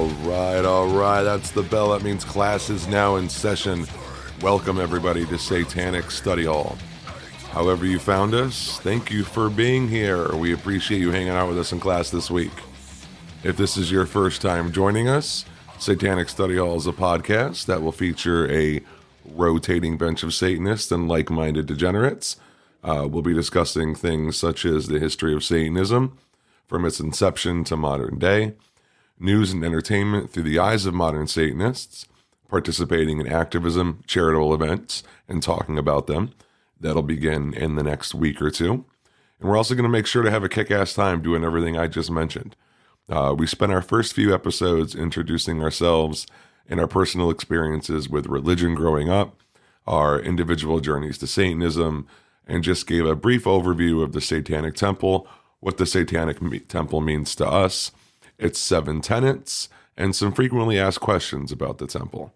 All right. That's the bell. That means class is now in session. Welcome, everybody, to Satanic Study Hall. However you found us, thank you for being here. We appreciate you hanging out with us in class this week. If this is your first time joining us, Satanic Study Hall is a podcast that will feature a rotating bench of Satanists and like-minded degenerates. We'll be discussing things such as the history of Satanism, from its inception to modern day, news and entertainment through the eyes of modern Satanists, participating in activism, charitable events, and talking about them. That'll begin in the next week or two. And we're also going to make sure to have a kick-ass time doing everything I just mentioned. We spent our first few episodes introducing ourselves and our personal experiences with religion growing up, our individual journeys to Satanism, and just gave a brief overview of the Satanic Temple, what the Satanic Temple means to us, its 7 tenets, and some frequently asked questions about the temple.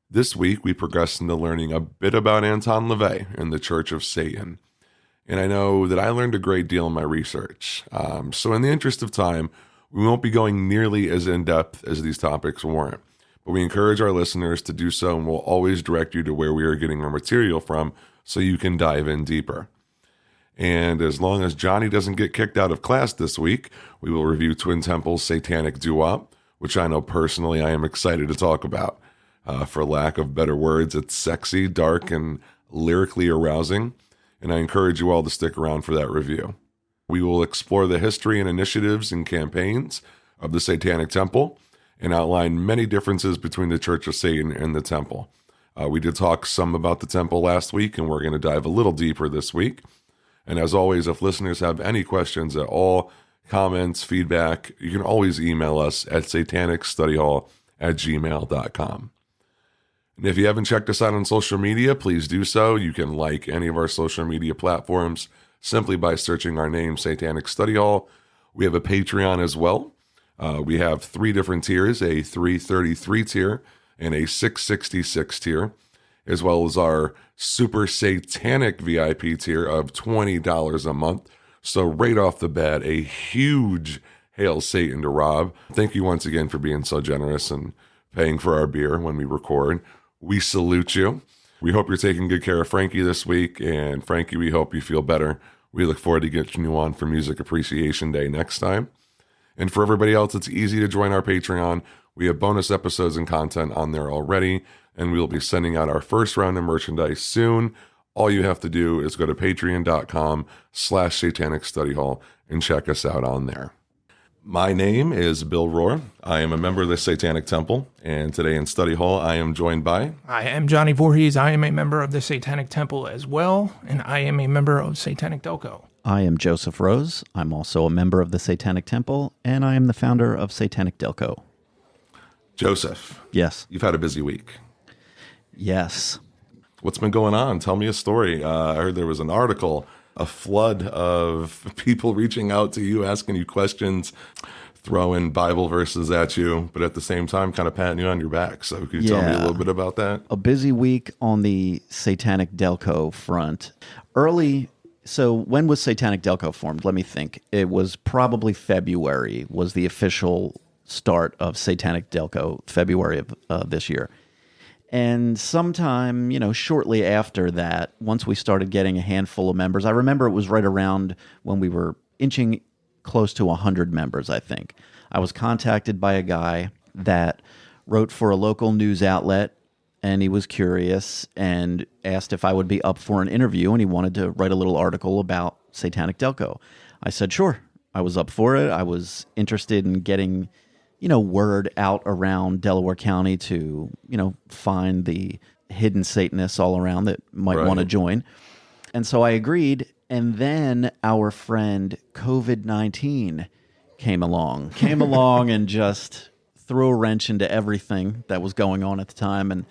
This week, we progressed into learning a bit about Anton LaVey and the Church of Satan. And I know that I learned a great deal in my research. So in the interest of time, we won't be going nearly as in-depth as these topics warrant. But we encourage our listeners to do so, and we'll always direct you to where we are getting our material from so you can dive in deeper. And as long as Johnny doesn't get kicked out of class this week, we will review Twin Temple's Satanic Doo-Wop, which I know personally I am excited to talk about. For lack of better words, it's sexy, dark, and lyrically arousing, and I encourage you all to stick around for that review. We will explore the history and initiatives and campaigns of the Satanic Temple and outline many differences between the Church of Satan and the Temple. We did talk some about the Temple last week, and we're going to dive a little deeper this week. And as always, if listeners have any questions at all, comments, feedback, you can always email us at satanicstudyhall@gmail.com. And if you haven't checked us out on social media, please do so. You can like any of our social media platforms simply by searching our name, Satanic Study Hall. We have a Patreon as well. We have 3 different tiers, a $3.33 tier and a $6.66 tier, as well as our super satanic VIP tier of $20 a month. So right off the bat, a huge hail Satan to Rob. Thank you once again for being so generous and paying for our beer when we record. We salute you. We hope you're taking good care of Frankie this week. And Frankie, we hope you feel better. We look forward to getting you on for Music Appreciation Day next time. And for everybody else, it's easy to join our Patreon. We have bonus episodes and content on there already, and we'll be sending out our first round of merchandise soon. All you have to do is go to patreon.com/Satanic Study Hall and check us out on there. My name is Bill Rohr. I am a member of the Satanic Temple, and today in Study Hall, I am joined by... I am Johnny Voorhees. I am a member of the Satanic Temple as well, and I am a member of Satanic Delco. I am Joseph Rose. I'm also a member of the Satanic Temple, and I am the founder of Satanic Delco. Joseph. Yes. You've had a busy week. Yes. What's been going on? Tell me a story. I heard there was an article, a flood of people reaching out to you, asking you questions, throwing Bible verses at you, but at the same time kind of patting you on your back. So could you tell me a little bit about that? A busy week on the Satanic Delco front. So when was Satanic Delco formed? Let me think. It was probably February was the official start of Satanic Delco, February of this year. And sometime, shortly after that, once we started getting a handful of members, I remember it was right around when we were inching close to 100 members, I think. I was contacted by a guy that wrote for a local news outlet, and he was curious and asked if I would be up for an interview, and he wanted to write a little article about Satanic Delco. I said, sure. I was up for it. I was interested in getting word out around Delaware County to, find the hidden Satanists all around that might want to join. And so I agreed. And then our friend COVID-19 came along and just threw a wrench into everything that was going on at the time.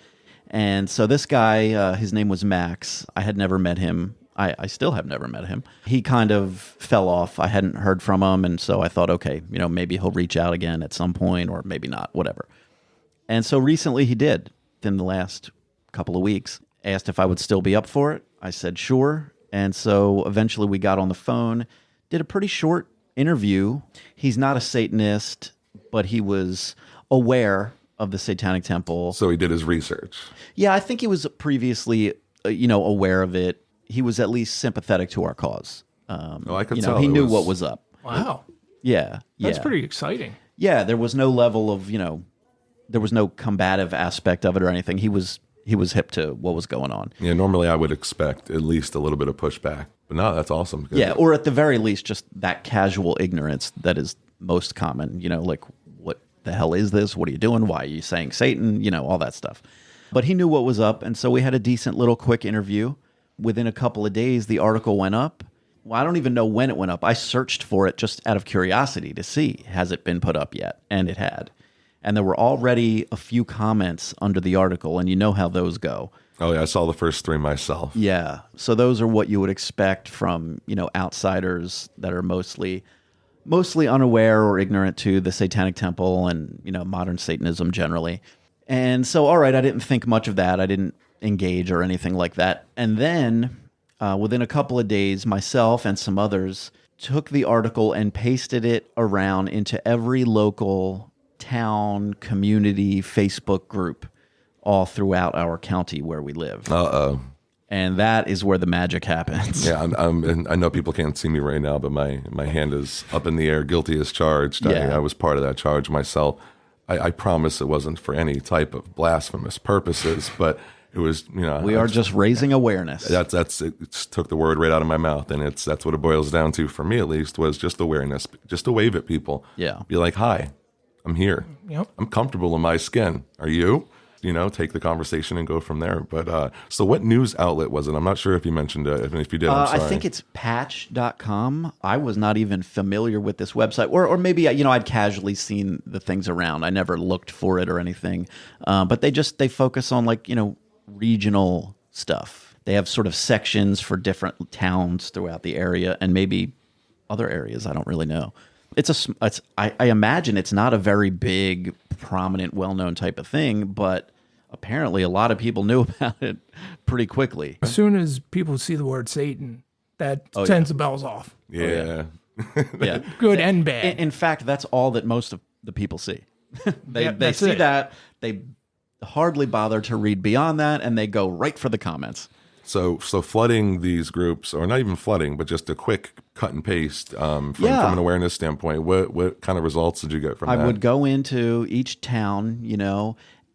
And so this guy, his name was Max. I had never met him. I still have never met him. He kind of fell off. I hadn't heard from him, and so I thought, okay, maybe he'll reach out again at some point, or maybe not, whatever. And so recently he did, in the last couple of weeks, asked if I would still be up for it. I said, sure. And so eventually we got on the phone, did a pretty short interview. He's not a Satanist, but he was aware of the Satanic Temple. So he did his research. Yeah, I think he was previously, aware of it. He was at least sympathetic to our cause. I could tell. He knew what was up. Wow. Yeah. That's pretty exciting. Yeah, there was no level of, there was no combative aspect of it or anything. He was hip to what was going on. Yeah, normally I would expect at least a little bit of pushback. But no, that's awesome. Good. Yeah, or at the very least, just that casual ignorance that is most common. Like, what the hell is this? What are you doing? Why are you saying Satan? All that stuff. But he knew what was up, and so we had a decent little quick interview. Within a couple of days, the article went up. Well, I don't even know when it went up. I searched for it just out of curiosity to see, has it been put up yet? And it had. And there were already a few comments under the article, and you know how those go. Oh, yeah, I saw the first 3 myself. Yeah. So those are what you would expect from, outsiders that are mostly unaware or ignorant to the Satanic Temple and, modern Satanism generally. And so, all right, I didn't think much of that. I didn't engage or anything like that. And then within a couple of days, myself and some others took the article and pasted it around into every local town, community, Facebook group all throughout our county where we live. Uh-oh. And that is where the magic happens. Yeah, and I know people can't see me right now, but my hand is up in the air, guilty as charged. Yeah. I was part of that charge myself. I promise it wasn't for any type of blasphemous purposes, but it was, We are just raising awareness. That's it took the word right out of my mouth, and that's what it boils down to for me, at least, was just awareness, just to wave at people. Yeah. Be like, hi, I'm here. Yep. I'm comfortable in my skin. Are you? Take the conversation and go from there. But so what news outlet was it? I'm not sure if you mentioned it. If you did, I'm sorry. I think it's patch.com. I was not even familiar with this website. Or maybe, I'd casually seen the things around. I never looked for it or anything. But they focus on regional stuff. They have sort of sections for different towns throughout the area and maybe other areas. I don't really know. I imagine it's not a very big, prominent, well-known type of thing, but apparently a lot of people knew about it pretty quickly. As soon as people see the word Satan, that sends the bells off. Yeah. Yeah. Good and bad. In fact, that's all that most of the people see. They that's see it. that, they hardly bother to read beyond that, and they go right for the comments. So flooding these groups, or not even flooding, but just a quick cut and paste from an awareness standpoint, what kind of results did you get from that? I would go into each town,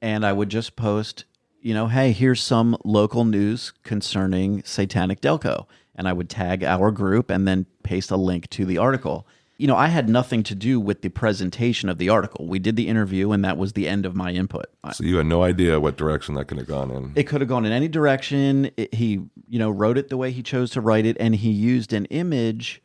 and I would just post, hey, here's some local news concerning Satanic Delco. And I would tag our group and then paste a link to the article. I had nothing to do with the presentation of the article. We did the interview, and that was the end of my input. So you had no idea what direction that could have gone in. It could have gone in any direction. He, wrote it the way he chose to write it, and he used an image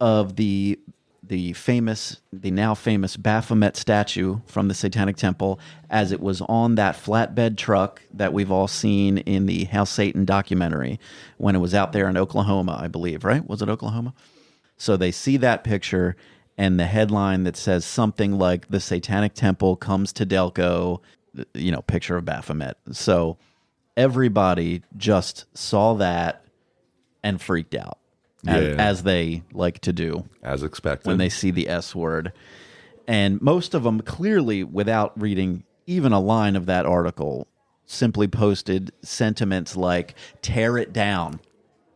of the now famous Baphomet statue from the Satanic Temple as it was on that flatbed truck that we've all seen in the Hail Satan documentary when it was out there in Oklahoma, I believe, right? Was it Oklahoma? So they see that picture and the headline that says something like "The Satanic Temple comes to Delco," picture of Baphomet. So everybody just saw that and freaked out, as they like to do. As expected. When they see the S word. And most of them clearly, without reading even a line of that article, simply posted sentiments like, tear it down.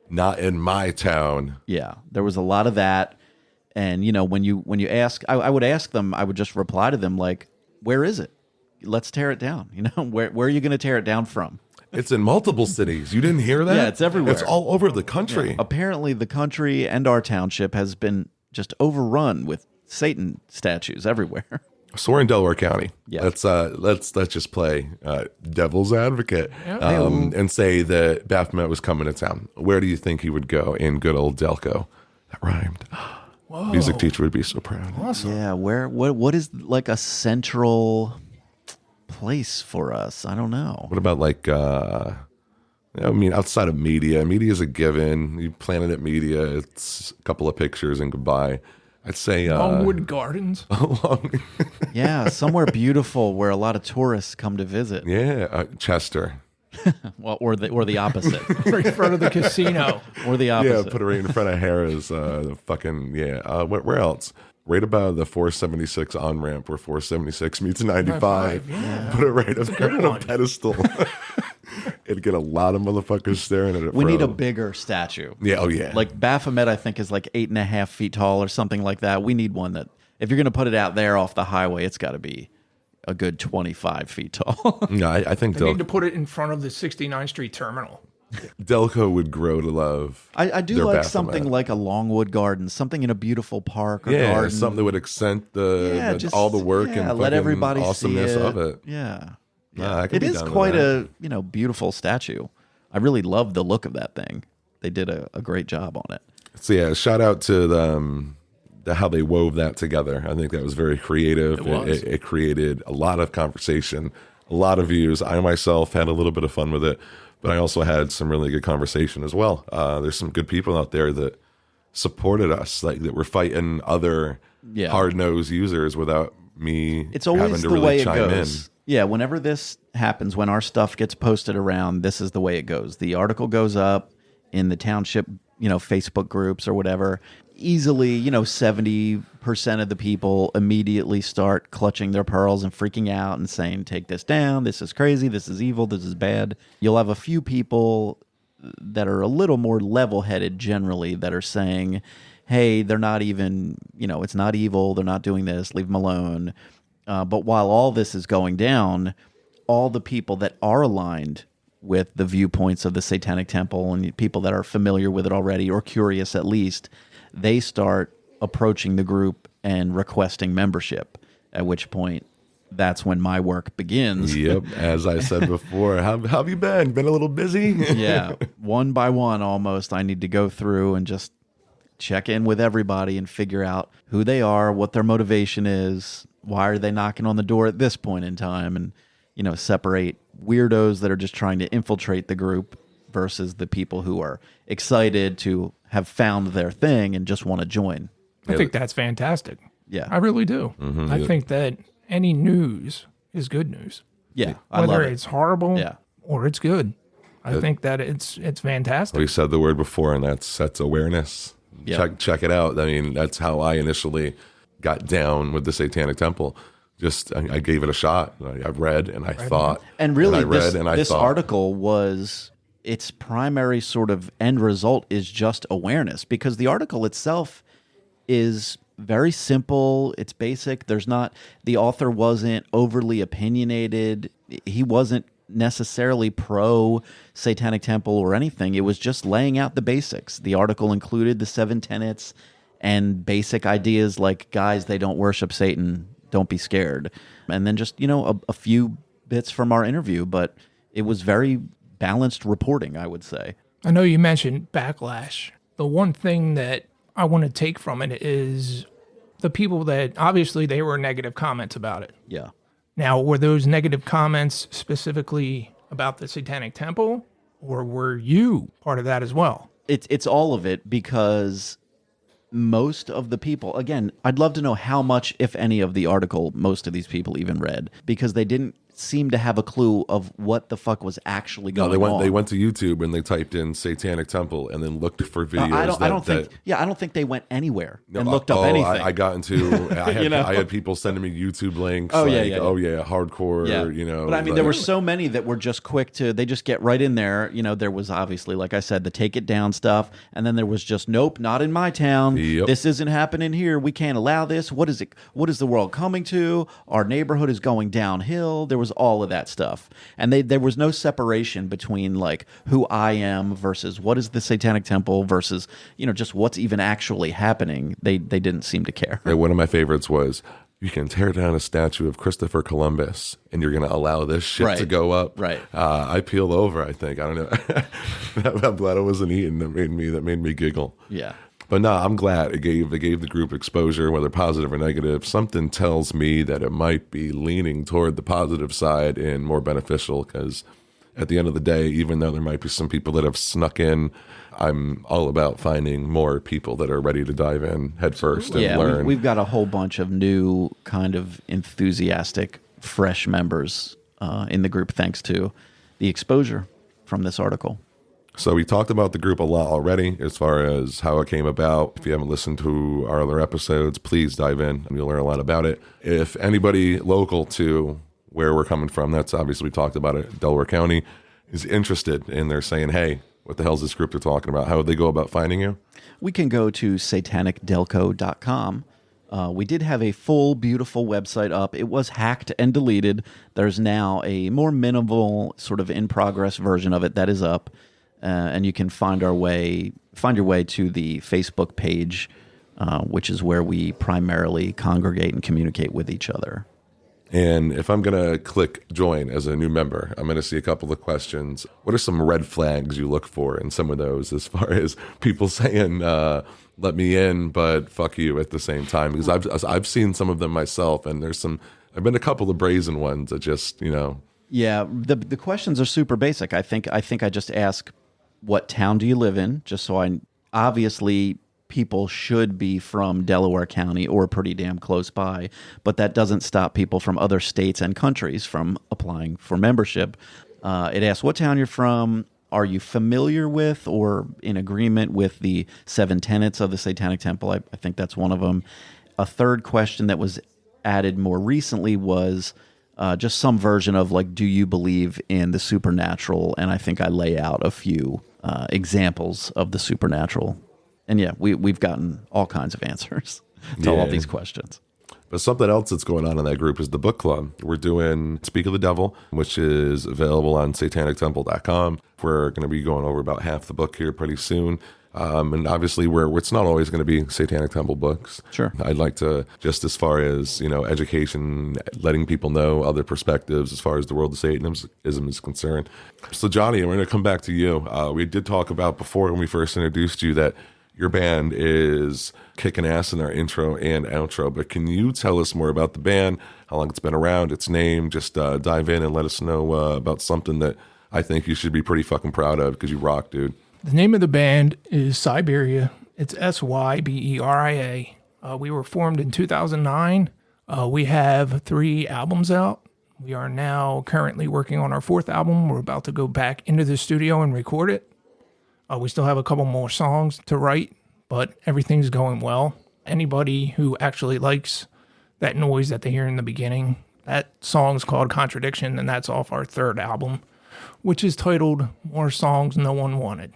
Not in my town. Yeah, there was a lot of that. And, when you ask, I would ask them, I would just reply to them like, where is it? Let's tear it down. Where are you going to tear it down from? It's in multiple cities. You didn't hear that? Yeah, it's everywhere. It's all over the country. Yeah. Apparently, the country and our township has been just overrun with Satan statues everywhere. So we're in Delaware County. Yeah. Let's just play devil's advocate and say that Baphomet was coming to town. Where do you think he would go in good old Delco? That rhymed. Whoa. Music teacher would be so proud. Awesome. Yeah, what is like a central place for us? I don't know. What about outside of media? Media is a given. You Planet at Media, it's a couple of pictures and goodbye. I'd say Longwood Gardens. Yeah, somewhere beautiful where a lot of tourists come to visit. Yeah, Chester. Well, or the opposite. Right in front of the casino. Or the opposite. Yeah, put it right in front of Harrah's. Where else? right above the 476 on ramp where 476 meets 95. Yeah. Put it right up there on a one. pedestal. It'd get a lot of motherfuckers staring at it. We need a bigger statue. Yeah, oh yeah. Like Baphomet, I think, is like 8.5 feet tall or something like that. We need one that, if you're going to put it out there off the highway, it's got to be a good 25 feet tall. No, I think They need to put it in front of the 69th Street terminal. Delco would grow to love. I do their like Baphomet. something like a Longwood Garden, something in a beautiful park or Yeah, garden. something that would accent all the work and let fucking everybody awesomeness see of it. Yeah. Nah, I could It be is down with quite that. a beautiful statue. I really love the look of that thing. They did a great job on it. So yeah, shout out to how they wove that together. I think that was very creative. It was. It created a lot of conversation, a lot of views. I myself had a little bit of fun with it, but I also had some really good conversation as well. There's some good people out there that supported us, like that were fighting other hard-nosed users without me It's having always to the really way it chime goes. in. Yeah, whenever this happens, when our stuff gets posted around, this is the way it goes. The article goes up in the township, Facebook groups or whatever. Easily, 70% of the people immediately start clutching their pearls and freaking out and saying, take this down, this is crazy, this is evil, this is bad. You'll have a few people that are a little more level-headed generally that are saying, hey, they're not even, it's not evil, they're not doing this, leave them alone. But while all this is going down, all the people that are aligned with the viewpoints of the Satanic Temple and people that are familiar with it already or curious at least, they start approaching the group and requesting membership, at which point that's when my work begins. Yep, as I said before, how have you been? Been a little busy? Yeah, one by one almost, I need to go through and just check in with everybody and figure out who they are, what their motivation is, why are they knocking on the door at this point in time, and separate weirdos that are just trying to infiltrate the group versus the people who are excited to have found their thing and just want to join. I think that's fantastic. Yeah. I really do. I think that any news is good news. Yeah, I Whether love it. it's horrible Yeah. or it's good. I think that it's fantastic. We said the word before, and that's awareness. Yeah. Check it out. I mean, that's how I initially got down with the Satanic Temple. Just I gave it a shot. I read and I thought, And really, I read and I this thought. article was, its primary sort of end result is just awareness, because the article itself is very simple. It's basic. The author wasn't overly opinionated. He wasn't necessarily pro Satanic Temple or anything. It was just laying out the basics. The article included the 7 tenets and basic ideas like, guys, they don't worship Satan. Don't be scared. And then just, a few bits from our interview, but it was very balanced reporting, I would say. I know you mentioned backlash. The one thing that I want to take from it is the people that obviously they were negative comments about it. Yeah. Now, were those negative comments specifically about the Satanic Temple, or were you part of that as well? It's all of it, because most of the people, again, I'd love to know how much, if any, of the article most of these people even read, because they didn't seem to have a clue of what the fuck was actually going on. They went to YouTube and they typed in Satanic Temple and then looked for videos. I don't think they went anywhere and looked up anything. I got into. I had people sending me YouTube links. Hardcore. Yeah. But I mean, there were so many that were just quick to. They just get right in there. There was obviously, like I said, the take it down stuff, and then there was just nope, not in my town. Yep. This isn't happening here. We can't allow this. What is it? What is the world coming to? Our neighborhood is going downhill. There was all of that stuff, and there was no separation between like who I am versus what is the Satanic Temple versus just what's even actually happening. They didn't seem to care. And one of my favorites was, you can tear down a statue of Christopher Columbus and you're going to allow this shit to go up. Right. I peeled over, I think. I don't know. I'm glad I wasn't eating. That made me giggle. Yeah. But no, I'm glad it gave the group exposure, whether positive or negative. Something tells me that it might be leaning toward the positive side and more beneficial, because at the end of the day, even though there might be some people that have snuck in, I'm all about finding more people that are ready to dive in head first and learn. We've got a whole bunch of new kind of enthusiastic, fresh members in the group, thanks to the exposure from this article. So we talked about the group a lot already as far as how it came about. If you haven't listened to our other episodes, please dive in and you'll learn a lot about it. If anybody local to where we're coming from, that's obviously we talked about it, Delaware County, is interested and they're saying, hey, what the hell is this group they're talking about? How would they go about finding you? We can go to satanicdelco.com. We did have a full, beautiful website up. It was hacked and deleted. There's now a more minimal, sort of in-progress version of it that is up. And you can find your way to the Facebook page, which is where we primarily congregate and communicate with each other. And if I'm going to click join as a new member, I'm going to see a couple of questions. What are some red flags you look for in some of those as far as people saying, let me in, but fuck you at the same time? Because I've seen some of them myself, and I've been a couple of brazen ones that just, Yeah, the questions are super basic. I think I just ask, what town do you live in? Just so obviously people should be from Delaware County or pretty damn close by, but that doesn't stop people from other states and countries from applying for membership. It asks what town you're from. Are you familiar with or in agreement with the 7 tenets of the Satanic Temple? I think that's one of them. A third question that was added more recently was just some version of like, do you believe in the supernatural? And I think I lay out a few examples of the supernatural. And yeah, we've gotten all kinds of answers to all these questions. But something else that's going on in that group is the book club. We're doing Speak of the Devil, which is available on satanictemple.com. We're going to be going over about half the book here pretty soon. And obviously, it's not always going to be Satanic Temple books. Sure. I'd like to, just as far as, education, letting people know other perspectives as far as the world of Satanism is concerned. So, Johnny, we're going to come back to you. We did talk about before when we first introduced you that your band is kicking ass in our intro and outro. But can you tell us more about the band, how long it's been around, its name? Just dive in and let us know about something that I think you should be pretty fucking proud of because you rock, dude. The name of the band is Syberia. It's Syberia. We were formed in 2009. We have 3 albums out. We are now currently working on our 4th album. We're about to go back into the studio and record it. We still have a couple more songs to write, but everything's going well. Anybody who actually likes that noise that they hear in the beginning, that song's called Contradiction, and that's off our 3rd album, which is titled More Songs No One Wanted.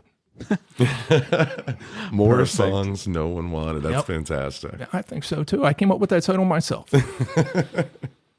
More Perfect. songs no one wanted. That's fantastic. Yeah, I think so too. I came up with that title myself.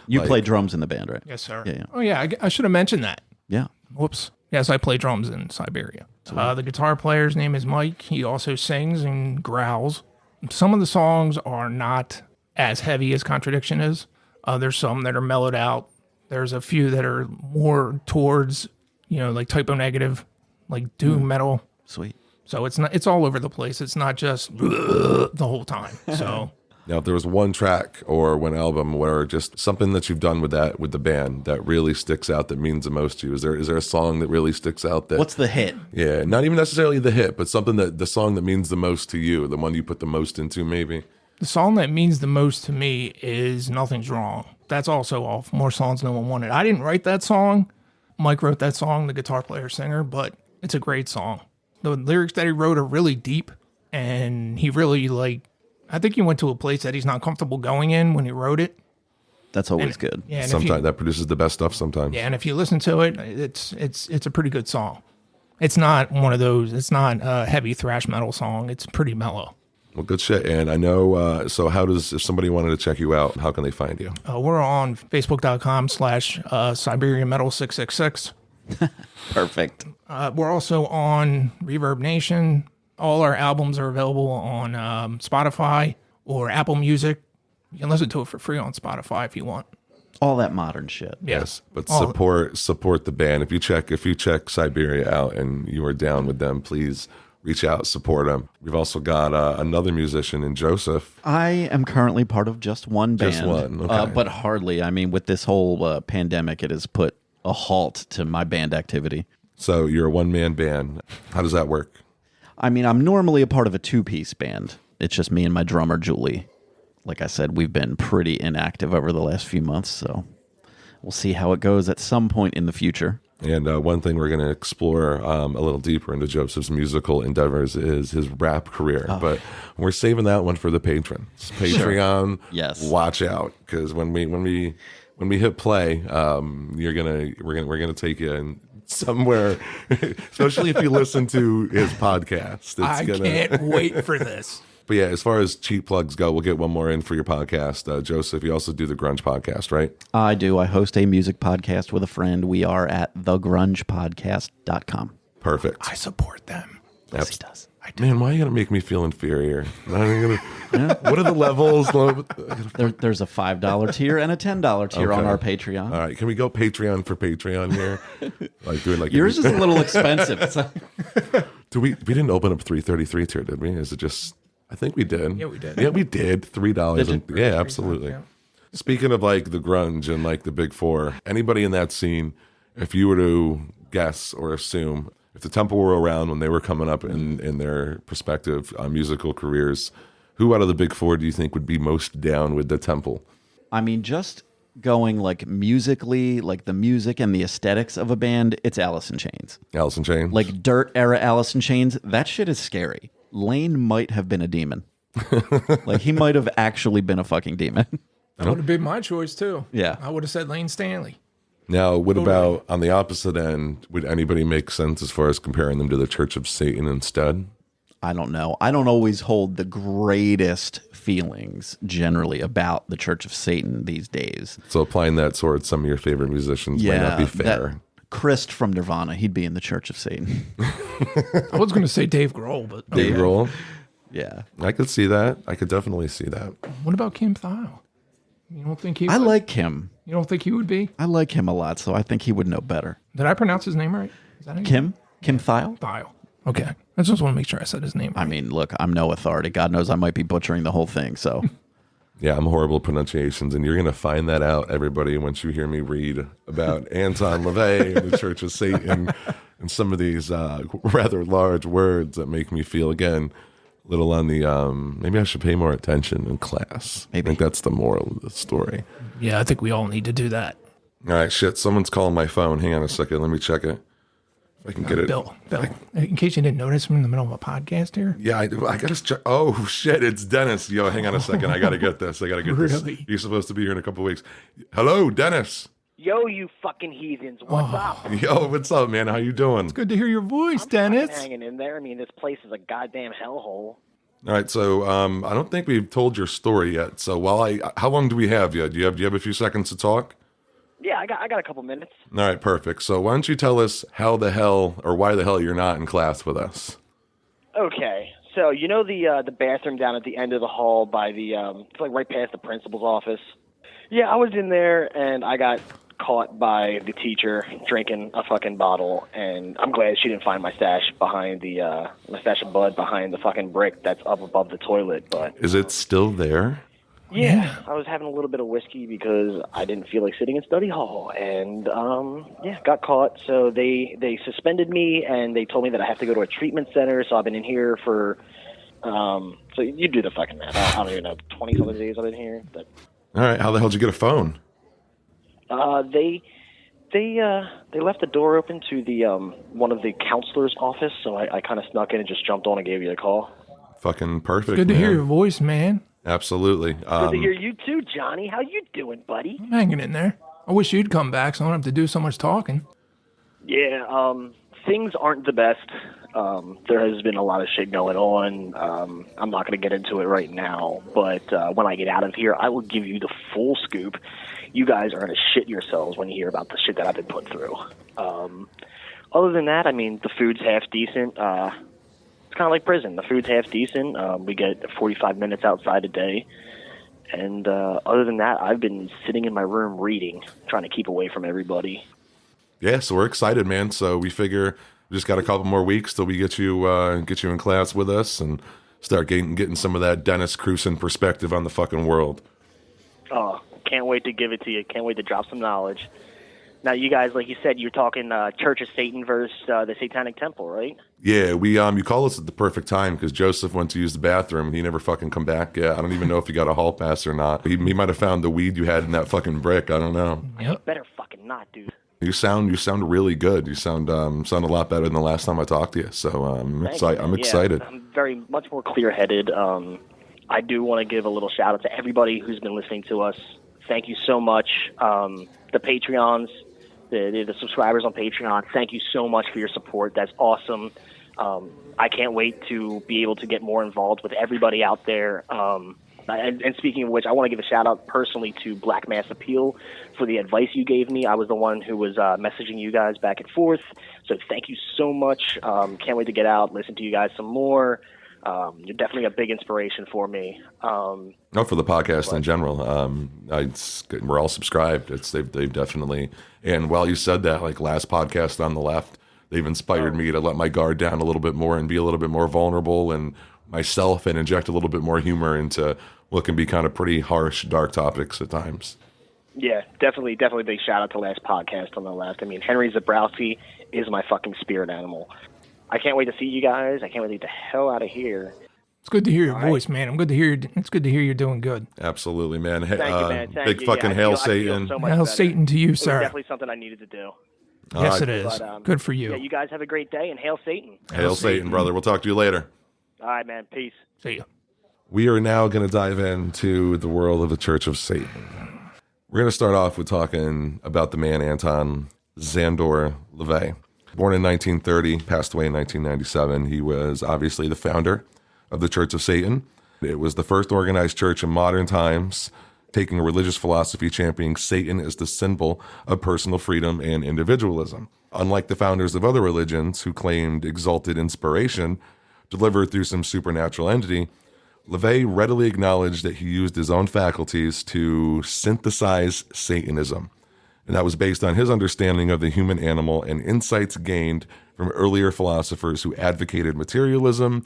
You play drums in the band, right? Yes, sir. Yeah. Oh, yeah. I should have mentioned that. Yeah. Whoops. Yes, I play drums in Syberia. The guitar player's name is Mike. He also sings and growls. Some of the songs are not as heavy as Contradiction is. There's some that are mellowed out. There's a few that are more towards, like Typo Negative, like doom metal. Sweet. So it's all over the place. It's not just the whole time. So Now, if there was one track or one album or just something that you've done with the band that really sticks out that means the most to you, is there a song that really sticks out? What's the hit? Yeah, not even necessarily the hit, but something the song that means the most to you, the one you put the most into, maybe. the song that means the most to me is Nothing's Wrong. That's also off More Songs No One Wanted. I didn't write that song. Mike wrote that song, the guitar player singer, but it's a great song. The lyrics that he wrote are really deep, and he really, I think he went to a place that he's not comfortable going in when he wrote it. That's always good. Yeah, and Sometimes that produces the best stuff sometimes. Yeah, and if you listen to it, it's a pretty good song. It's not one of those, it's not a heavy thrash metal song. It's pretty mellow. Well, good shit. And I know, so if somebody wanted to check you out, how can they find you? We're on Facebook.com/Siberian Metal 666. Perfect. We're also on Reverb Nation. All our albums are available on Spotify or Apple Music. You can listen to it for free on Spotify if you want. All that modern shit. Yes, but support the band. If you check Siberia out and you are down with them, please reach out, support them. We've also got another musician in Joseph. I am currently part of just one band. Just one, okay. But hardly. I mean, with this whole pandemic, it has put a halt to my band activity. So you're a one-man band. How does that work? I mean, I'm normally a part of a two-piece band. It's just me and my drummer, Julie. Like I said, we've been pretty inactive over the last few months, so we'll see how it goes at some point in the future. And one thing we're going to explore a little deeper into Joseph's musical endeavors is his rap career. But we're saving that one for the patrons. Patreon, Yes. Watch out, because when we hit play, we're gonna take you in somewhere, especially if you listen to his podcast. I can't wait for this. But yeah, as far as cheap plugs go, we'll get one more in for your podcast. Joseph, you also do the Grunge podcast, right? I do. I host a music podcast with a friend. We are at thegrungepodcast.com. Perfect. I support them. Yes, he does. Man, why are you going to make me feel inferior? What are the levels? There's a $5 tier and a $10 tier on our Patreon. All right, can we go Patreon for Patreon here? Yours is a little expensive. We didn't open up 333 tier, did we? Is it just... I think we did. Yeah, we did. Yeah, we did. $3. Yeah, absolutely. Yeah. Speaking of like the grunge and like the big four, anybody in that scene, if you were to guess or assume, if the Temple were around when they were coming up in their prospective musical careers, who out of the big four do you think would be most down with the Temple? I mean, just going like musically, like the music and the aesthetics of a band, it's Alice in Chains. Alice in Chains? Like Dirt era Alice in Chains, that shit is scary. Lane might have been a demon. Like he might have actually been a fucking demon. That would have been my choice too. Yeah. I would have said Lane Stanley. Now, what about on the opposite end? Would anybody make sense as far as comparing them to the Church of Satan instead? I don't know. I don't always hold the greatest feelings generally about the Church of Satan these days. So applying that towards some of your favorite musicians might not be fair. Christ from Nirvana, he'd be in the Church of Satan. I was going to say Dave Grohl, but Dave Grohl? Yeah. I could see that. I could definitely see that. What about Kim Thile? You don't think he? I like him. You don't think he would be? I like him a lot, so I think he would know better. Did I pronounce his name right? Is that Kim Thile? Thile. Okay. I just want to make sure I said his name right. I mean, look, I'm no authority. God knows I might be butchering the whole thing, so... Yeah, I'm horrible at pronunciations, and you're going to find that out, everybody, once you hear me read about Anton LaVey and the Church of Satan and some of these rather large words that make me feel, again, a little on the, maybe I should pay more attention in class. Maybe. I think that's the moral of the story. Yeah, I think we all need to do that. All right, shit, someone's calling my phone. Hang on a second, let me check it. If I can get it. Bill, in case you didn't notice, I'm in the middle of a podcast here. Yeah, I got to check. Oh, shit, it's Dennis. Yo, hang on a second. I got to get this. Really? This. You're supposed to be here in a couple of weeks. Hello, Dennis. Yo, you fucking heathens. What's up? Yo, what's up, man? How you doing? Good to hear your voice, I'm Dennis. fucking hanging in there. I mean, this place is a goddamn hellhole. All right, so I don't think we've told your story yet. So how long do we have you? Do you have a few seconds to talk? Yeah, I got a couple minutes. All right, perfect. So why don't you tell us how the hell or why the hell you're not in class with us? Okay, so you know the bathroom down at the end of the hall by the it's like right past the principal's office. Yeah, I was in there and I got caught by the teacher drinking a fucking bottle, and I'm glad she didn't find my stash behind my stash of bud behind the fucking brick that's up above the toilet. But Is it still there? yeah, I was having a little bit of whiskey because I didn't feel like sitting in study hall, and got caught. So they suspended me, and they told me that I have to go to a treatment center. So I've been in here for so you do the fucking math. I don't even know, 20-something days I've been here. But All right, how the hell did you get a phone? they left the door open to the one of the counselor's office, so I kind of snuck in and just jumped on and gave you a call. Fucking perfect. Good to man. hear your voice, man. Absolutely. Good to hear you too, Johnny. How you doing, buddy? I'm hanging in there. I wish you'd come back so I don't have to do so much talking. Yeah, things aren't the best. There has been a lot of shit going on. I'm not going to get into it right now, but when I get out of here, I will give you the full scoop. You guys are going to shit yourselves when you hear about the shit that I've been put through. Other than that, I mean, the food's half decent. It's kind of like prison. The food's half decent. We get 45 minutes outside a day. And other than that, I've been sitting in my room reading, trying to keep away from everybody. Yeah, so we're excited, man. So we figure we just got a couple more weeks till we get you in class with us and start getting some of that Dennis Cruson perspective on the fucking world. Oh, can't wait to give it to you. Can't wait to drop some knowledge. Now, you guys, like you said, you're talking Church of Satan versus the Satanic Temple, right? Yeah, we you call us at the perfect time because Joseph went to use the bathroom and he never fucking come back yet. I don't even know if he got a hall pass or not. He might have found the weed you had in that fucking brick. I don't know. Yep. Better fucking not, dude. You sound really good. You sound a lot better than the last time I talked to you. So I'm excited. I'm very much more clear-headed. I do want to give a little shout out to everybody who's been listening to us. Thank you so much. The Patreons, the subscribers on Patreon, thank you so much for your support. That's awesome. I can't wait to be able to get more involved with everybody out there. And speaking of which, I want to give a shout out personally to Black Mass Appeal for the advice you gave me. I was the one who was messaging you guys back and forth. So thank you so much. Can't wait to get out, listen to you guys some more. You're definitely a big inspiration for me. For the podcast in general. We're all subscribed. They've definitely, and while you said that, like last podcast on the left, they've inspired me to let my guard down a little bit more and be a little bit more vulnerable and myself and inject a little bit more humor into what can be kind of pretty harsh, dark topics at times. Yeah, definitely big shout out to last podcast on the left. I mean, Henry Zabrowski is my fucking spirit animal. I can't wait to see you guys. I can't wait to get the hell out of here. It's good to hear your voice, man. It's good to hear you're doing good. Absolutely, man. Thank you, man. Big fucking hail Satan. Hail Satan to you, sir. Definitely something I needed to do. Yes, it is. But, good for you. Yeah, you guys have a great day, and hail Satan. Hail Satan, brother. We'll talk to you later. All right, man. Peace. See ya. We are now going to dive into the world of the Church of Satan. We're going to start off with talking about the man Anton LaVey. Born in 1930, passed away in 1997. He was obviously the founder of the Church of Satan. It was the first organized church in modern times, taking a religious philosophy championing Satan as the symbol of personal freedom and individualism. Unlike the founders of other religions who claimed exalted inspiration delivered through some supernatural entity, LaVey readily acknowledged that he used his own faculties to synthesize Satanism. And that was based on his understanding of the human animal and insights gained from earlier philosophers who advocated materialism.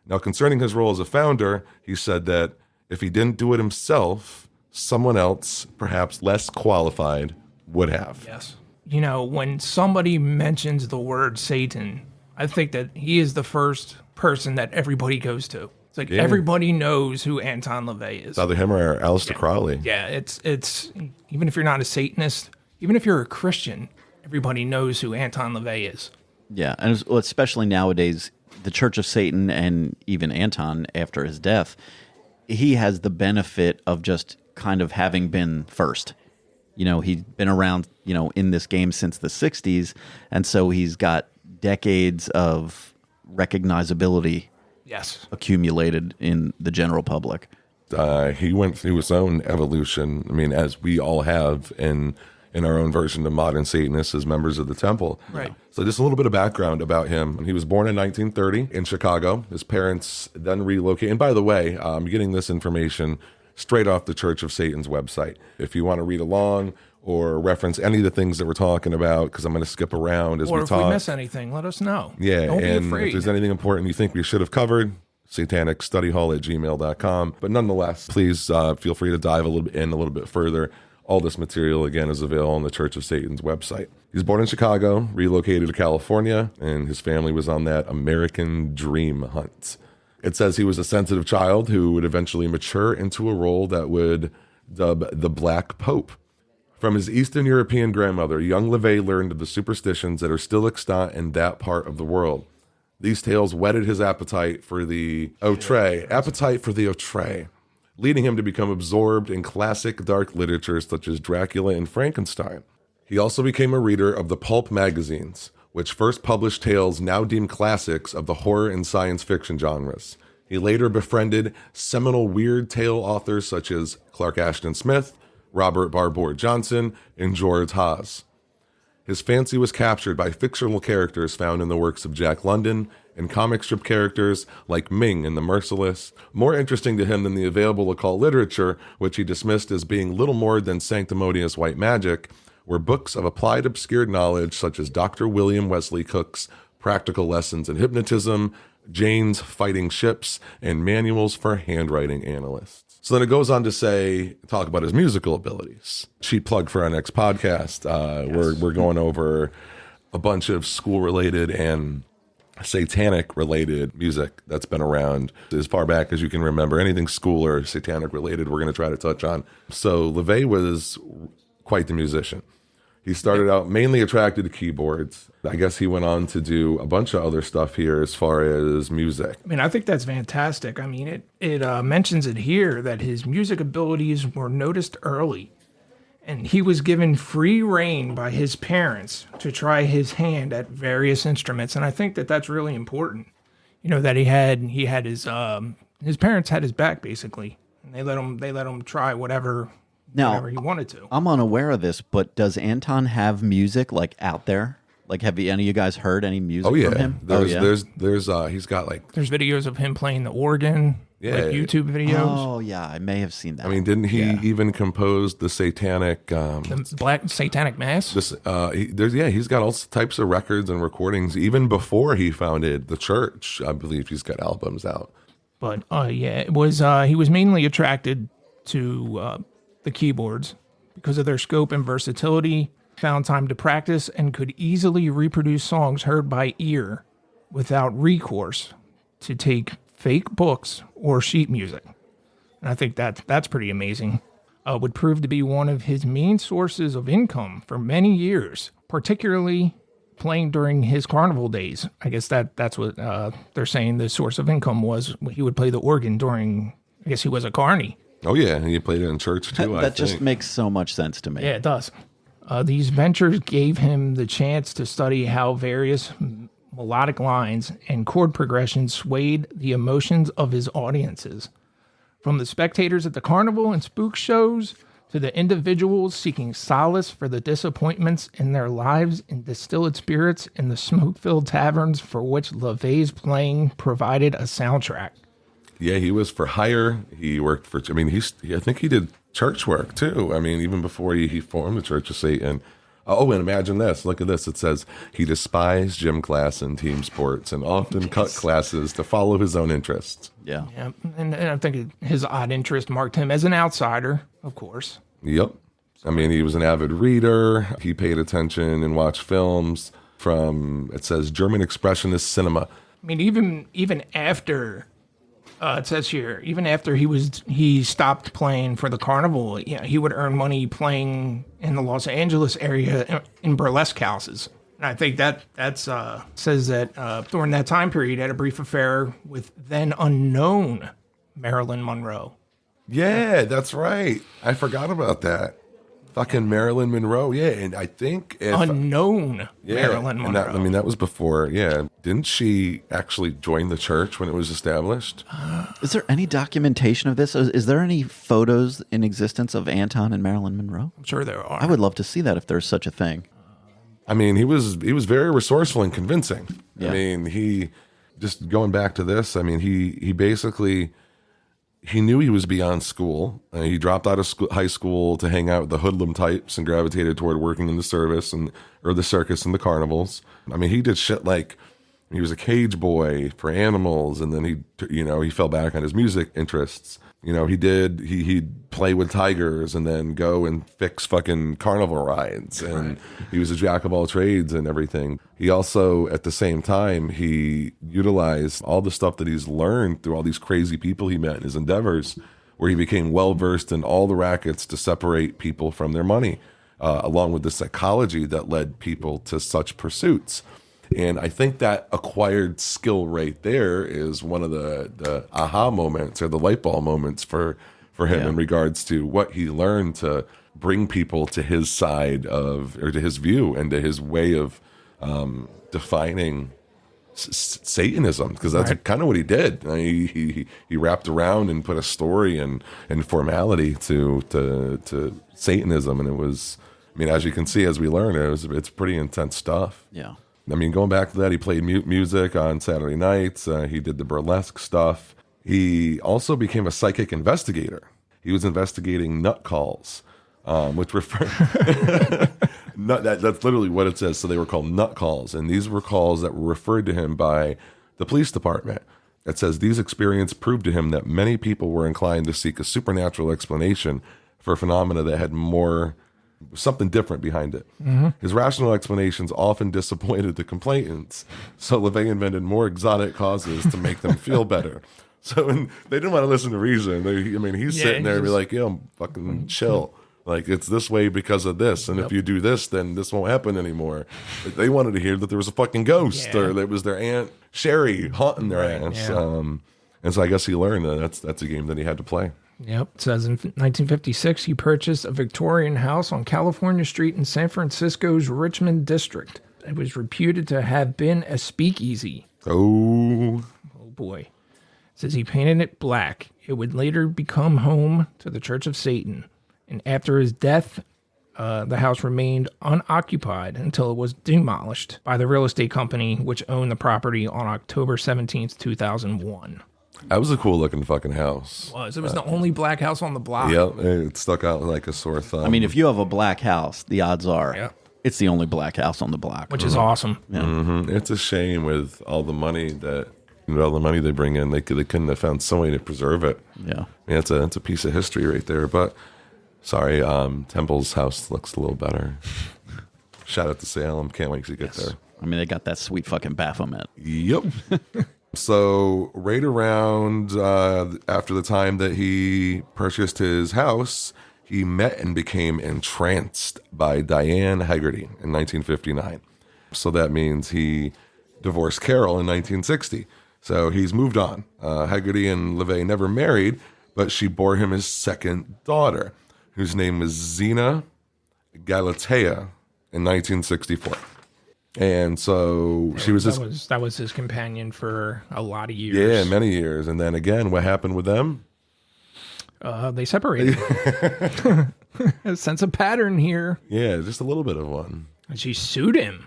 Now, concerning his role as a founder, he said that if he didn't do it himself, someone else, perhaps less qualified, would have. Yes. You know, when somebody mentions the word Satan, I think that he is the first person that everybody goes to. It's like everybody knows who Anton LaVey is. It's either him or Aleister Crowley. Yeah, it's even if you're not a Satanist, even if you're a Christian, everybody knows who Anton LaVey is. Yeah, and especially nowadays, the Church of Satan and even Anton, after his death, he has the benefit of just kind of having been first. You know, he's been around, in this game since the 60s, and so he's got decades of recognizability accumulated in the general public. He went through his own evolution, as we all have in our own version of modern Satanists as members of the Temple. Right. So just a little bit of background about him. He was born in 1930 in Chicago. His parents then relocated. And by the way, I'm getting this information straight off the Church of Satan's website. If you want to read along or reference any of the things that we're talking about, because I'm going to skip around as we talk. Or if we miss anything, let us know. Yeah, Don't be and afraid. if there's anything important you think we should have covered, satanicstudyhall@gmail.com. But nonetheless, please feel free to dive a little bit further. All this material, again, is available on the Church of Satan's website. He was born in Chicago, relocated to California, and his family was on that American dream hunt. It says he was a sensitive child who would eventually mature into a role that would dub the Black Pope. From his Eastern European grandmother, young LaVey learned of the superstitions that are still extant in that part of the world. These tales whetted his appetite for the outre, leading him to become absorbed in classic dark literature such as Dracula and Frankenstein. He also became a reader of the pulp magazines, which first published tales now deemed classics of the horror and science fiction genres. He later befriended seminal weird tale authors such as Clark Ashton Smith, Robert Barbour Johnson, and George Haas. His fancy was captured by fictional characters found in the works of Jack London and comic strip characters like Ming and the Merciless. More interesting to him than the available occult literature, which he dismissed as being little more than sanctimonious white magic, were books of applied obscure knowledge such as Dr. William Wesley Cook's Practical Lessons in Hypnotism, Jane's Fighting Ships, and Manuals for Handwriting Analysts. So then it goes on to talk about his musical abilities. Cheap plug for our next podcast. We're going over a bunch of school-related and satanic-related music that's been around as far back as you can remember. Anything school or satanic-related, we're going to try to touch on. So LaVey was quite the musician. He started out mainly attracted to keyboards. I guess he went on to do a bunch of other stuff here as far as music. I mean, I think that's fantastic. I mean, it mentions it here that his music abilities were noticed early, and he was given free rein by his parents to try his hand at various instruments. And I think that that's really important. You know, that he had his parents had his back basically, and they let him try whatever he wanted to. I'm unaware of this, but does Anton have music like out there? Like, have any of you guys heard any music from him? There's he's got like there's videos of him playing the organ, like YouTube videos. Oh yeah, I may have seen that. I mean, didn't he even compose the Satanic the Black Satanic Mass? He's got all types of records and recordings even before he founded the church. I believe he's got albums out. But it was he was mainly attracted to the keyboards because of their scope and versatility, found time to practice, and could easily reproduce songs heard by ear without recourse to take fake books or sheet music. And I think that's pretty amazing. Would prove to be one of his main sources of income for many years, particularly playing during his carnival days. I guess that's what they're saying the source of income was. He would play the organ during, I guess he was a carny. Oh, yeah, and he played it in church, too, That just makes so much sense to me. Yeah, it does. These ventures gave him the chance to study how various melodic lines and chord progressions swayed the emotions of his audiences. From the spectators at the carnival and spook shows to the individuals seeking solace for the disappointments in their lives and distilled spirits in the smoke-filled taverns for which LaVey's playing provided a soundtrack. Yeah, he was for hire. He worked for, I think he did church work too. I mean, even before he formed the Church of Satan. Oh, and imagine this. Look at this. It says, he despised gym class and team sports and often cut classes to follow his own interests. Yeah. And I think his odd interest marked him as an outsider, of course. Yep. I mean, he was an avid reader. He paid attention and watched films from, it says, German Expressionist cinema. I mean, even after... it says here, even after he stopped playing for the carnival, he would earn money playing in the Los Angeles area in burlesque houses. And I think that says that during that time period, he had a brief affair with then unknown Marilyn Monroe. Yeah, that's right. I forgot about that. Fucking Marilyn Monroe, yeah, and I think unknown Marilyn Monroe. That was before, yeah. Didn't she actually join the church when it was established? Is there any documentation of this? Is there any photos in existence of Anton and Marilyn Monroe? I'm sure there are. I would love to see that if there's such a thing. I mean, he was very resourceful and convincing. Yeah. I mean, he just going back to this. I mean, he basically. He knew he was beyond school. He dropped out of high school to hang out with the hoodlum types and gravitated toward working in the service or the circus and the carnivals. I mean, he did shit like he was a cage boy for animals, and then he fell back on his music interests. He'd play with tigers and then go and fix fucking carnival rides. And he was a jack of all trades and everything. He also, at the same time, he utilized all the stuff that he's learned through all these crazy people he met in his endeavors, where he became well-versed in all the rackets to separate people from their money, along with the psychology that led people to such pursuits. And I think that acquired skill right there is one of the aha moments or the light bulb moments for him in regards to what he learned to bring people to his side or to his view and to his way of defining Satanism, because that's kind of what he did. He wrapped around and put a story and formality to Satanism, and it was, I mean, as you can see, as we learn, it's pretty intense stuff. Yeah. I mean, going back to that, he played music on Saturday nights. He did the burlesque stuff. He also became a psychic investigator. He was investigating nut calls, which refer... that's literally what it says. So they were called nut calls, and these were calls that were referred to him by the police department. It says these experiences proved to him that many people were inclined to seek a supernatural explanation for phenomena that had something different behind it. Mm-hmm. His rational explanations often disappointed the complainants, so LaVey invented more exotic causes to make them feel better. So they didn't want to listen to reason. He's sitting there and be like, fucking chill. Like, it's this way because of this. And if you do this, then this won't happen anymore. But they wanted to hear that there was a fucking ghost or it was their Aunt Sherry haunting their ass. Yeah. And so I guess he learned that that's a game that he had to play. Yep. It says in 1956, he purchased a Victorian house on California Street in San Francisco's Richmond district. It was reputed to have been a speakeasy. Oh. Oh, boy. It says he painted it black. It would later become home to the Church of Satan. And after his death, the house remained unoccupied until it was demolished by the real estate company, which owned the property on October 17th, 2001. That was a cool looking fucking house. It was the only black house on the block. Yep, it stuck out like a sore thumb. I mean, if you have a black house, the odds are Yeah. it's the only black house on the block. Which is awesome. It's a shame with all the money they bring in, they couldn't have found some way to preserve it. Yeah. I mean, it's a piece of history right there. But sorry, Temple's house looks a little better. Shout out to Salem. Can't wait to get there. I mean, they got that sweet fucking Baphomet. Yep. So right around after the time that he purchased his house, he met and became entranced by Diane Hegarty in 1959. So that means he divorced Carol in 1960. So he's moved on. Hegarty and LaVey never married, but she bore him his second daughter, whose name was Zena Galatea in 1964. And so she was that was his companion for a lot of years. Yeah, many years. And then again, what happened with them? They separated. A sense of pattern here. Yeah, just a little bit of one. And she sued him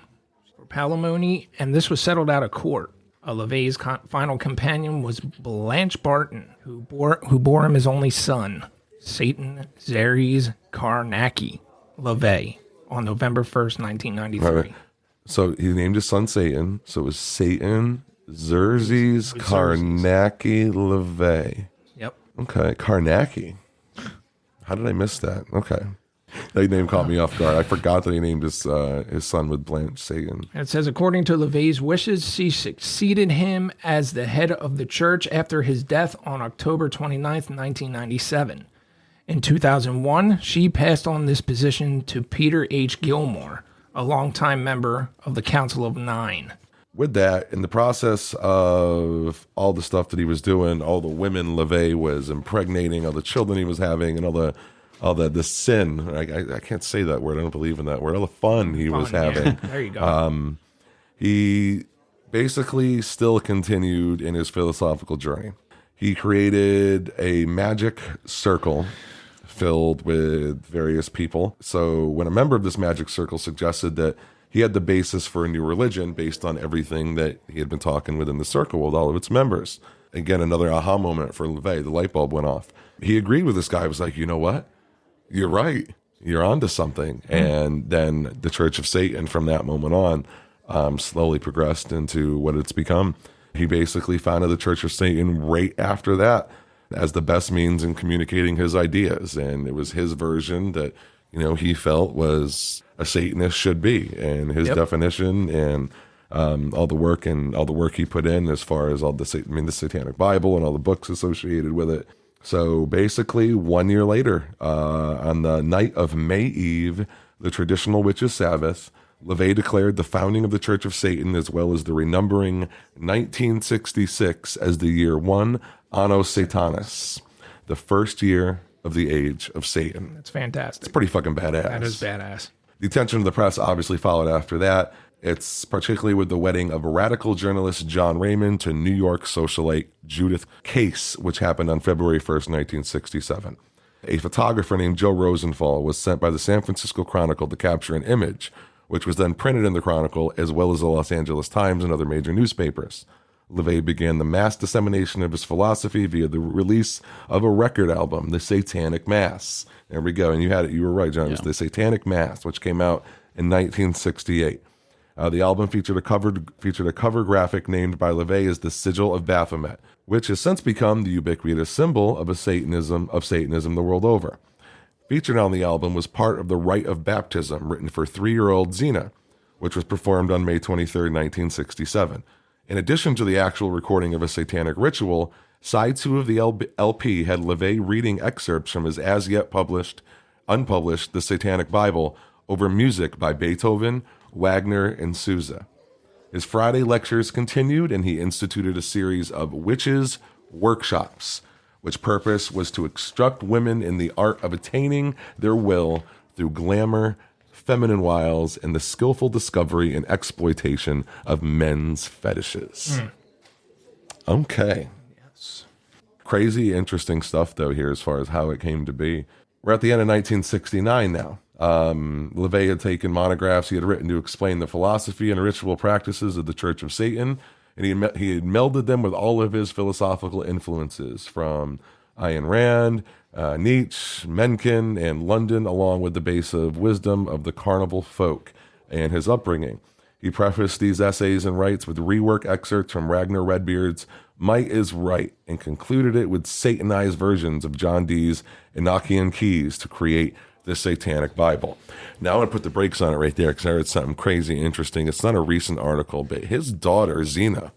for palimony, and this was settled out of court. LaVey's final companion was Blanche Barton, who bore him his only son, Satan Zeres Karnacki LaVey, on November 1st, 1993. Right. So he named his son Satan. So it was Satan Xerxes Karnacki LaVey. Yep. Okay, Karnacki. How did I miss that? Okay. That name caught me off guard. I forgot that he named his son with Blanche Satan. And it says, according to LaVey's wishes, she succeeded him as the head of the church after his death on October 29th, 1997. In 2001, she passed on this position to Peter H. Gilmore, a longtime member of the Council of Nine. With that, in the process of all the stuff that he was doing, all the women LaVey was impregnating, all the children he was having, and all the sin. I can't say that word. I don't believe in that word. All the fun he was having. There you go. He basically still continued in his philosophical journey. He created a magic circle filled with various people. So when a member of this magic circle suggested that he had the basis for a new religion based on everything that he had been talking within the circle with all of its members. Again, another aha moment for LaVey. The light bulb went off. He agreed with this guy. He was like, you know what? You're right. You're onto something. And then the Church of Satan from that moment on slowly progressed into what it's become. He basically founded the Church of Satan right after that as the best means in communicating his ideas. And it was his version that, he felt was a Satanist should be, and his definition and all the work he put in as far as the Satanic Bible and all the books associated with it. So basically 1 year later, on the night of May Eve, the traditional witches' Sabbath, LaVey declared the founding of the Church of Satan as well as the renumbering 1966 as the year 1 Anno Satanis, the first year of the age of Satan. That's fantastic. It's pretty fucking badass. That is badass. The attention of the press obviously followed after that. It's particularly with the wedding of radical journalist John Raymond to New York socialite Judith Case, which happened on February 1st, 1967. A photographer named Joe Rosenthal was sent by the San Francisco Chronicle to capture an image, which was then printed in the Chronicle as well as the Los Angeles Times and other major newspapers. LaVey began the mass dissemination of his philosophy via the release of a record album, The Satanic Mass. There we go. And you were right, John. It was The Satanic Mass, which came out in 1968. The album featured a cover graphic named by LaVey as the Sigil of Baphomet, which has since become the ubiquitous symbol of Satanism the world over. Featured on the album was part of the Rite of Baptism, written for 3-year-old Xena, which was performed on May 23, 1967. In addition to the actual recording of a satanic ritual, side 2 of the LP had LaVey reading excerpts from his as-yet published unpublished The Satanic Bible over music by Beethoven, Wagner, and Sousa. His Friday lectures continued, and he instituted a series of witches' workshops, which purpose was to instruct women in the art of attaining their will through glamour, feminine wiles, and the skillful discovery and exploitation of men's fetishes. Okay. Yes. Crazy, interesting stuff, though, here as far as how it came to be. We're at the end of 1969 now. LaVey had taken monographs he had written to explain the philosophy and ritual practices of the Church of Satan, and he had melded them with all of his philosophical influences from Ayn Rand, Nietzsche, Mencken, and London, along with the base of wisdom of the carnival folk and his upbringing. He prefaced these essays and rites with rework excerpts from Ragnar Redbeard's Might is Right, and concluded it with Satanized versions of John Dee's Enochian Keys to create the Satanic Bible. Now I want to put the brakes on it right there because I heard something crazy interesting. It's not a recent article, but his daughter, Xena,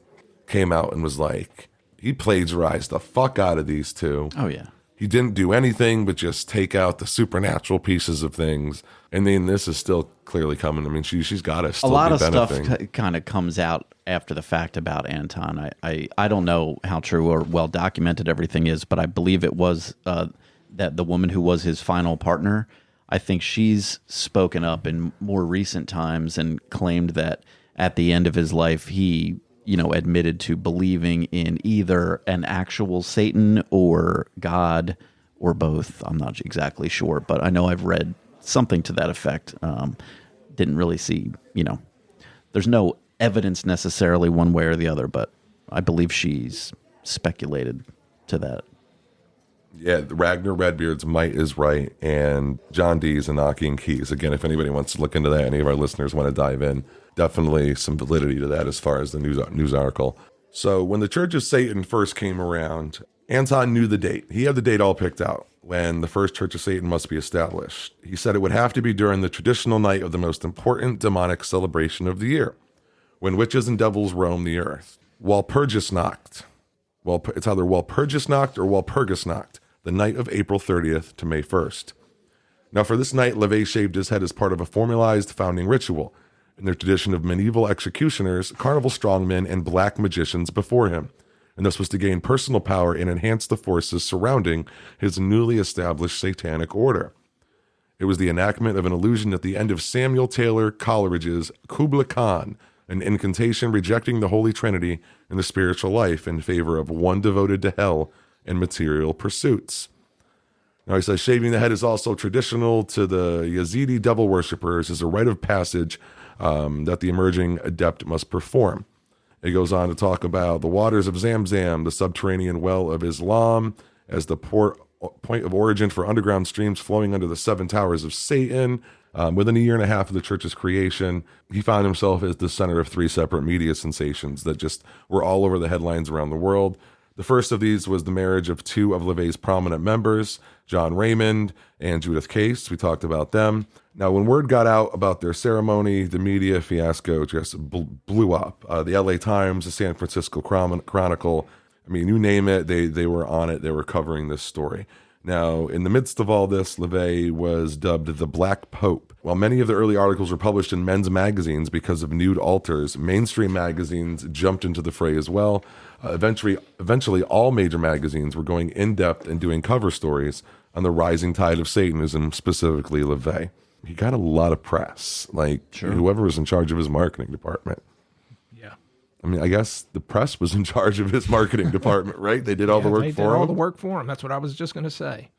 came out and was like, he plagiarized the fuck out of these two. Oh, yeah. He didn't do anything but just take out the supernatural pieces of things. And then this is still clearly coming. I mean, she's got to still a lot be of benefiting. stuff kind of comes out after the fact about Anton. I don't know how true or well documented everything is, but I believe it was that the woman who was his final partner, I think she's spoken up in more recent times and claimed that at the end of his life, he, admitted to believing in either an actual Satan or God or both. I'm not exactly sure, but I know I've read something to that effect. Didn't really see, there's no evidence necessarily one way or the other, but I believe she's speculated to that. Yeah, Ragnar Redbeard's Might is Right and John Dee's Enochian Keys. Again, if anybody wants to look into that, any of our listeners want to dive in, definitely some validity to that as far as the news article. So when the Church of Satan first came around, Anton knew the date. He had the date all picked out when the first Church of Satan must be established. He said it would have to be during the traditional night of the most important demonic celebration of the year, when witches and devils roam the earth. Walpurgisnacht. Well, it's either Walpurgisnacht or Walpurgisnacht, the night of April 30th to May 1st. Now, for this night, LaVey shaved his head as part of a formalized founding ritual. In the tradition of medieval executioners, carnival strongmen, and black magicians before him. And this was to gain personal power and enhance the forces surrounding his newly established satanic order. It was the enactment of an illusion at the end of Samuel Taylor Coleridge's Kubla Khan, an incantation rejecting the Holy Trinity and the spiritual life in favor of one devoted to hell and material pursuits. Now he says shaving the head is also traditional to the Yazidi devil worshippers as a rite of passage that the emerging adept must perform. It goes on to talk about the waters of Zamzam, the subterranean well of Islam, as the point of origin for underground streams flowing under the seven towers of Satan. Within a year and a half of the church's creation, he found himself as the center of three separate media sensations that just were all over the headlines around the world. The first of these was the marriage of two of LaVey's prominent members, John Raymond and Judith Case. We talked about them. Now, when word got out about their ceremony, the media fiasco just blew up. The LA Times, the San Francisco Chronicle, I mean, you name it, they were on it. They were covering this story. Now, in the midst of all this, LaVey was dubbed the Black Pope. While many of the early articles were published in men's magazines because of nude altars, mainstream magazines jumped into the fray as well. Eventually, all major magazines were going in-depth and doing cover stories on the rising tide of Satanism, specifically LaVey. He got a lot of press, whoever was in charge of his marketing department. Yeah. I mean, I guess the press was in charge of his marketing department, right? They did all the work for him. They did all the work for him. That's what I was just going to say.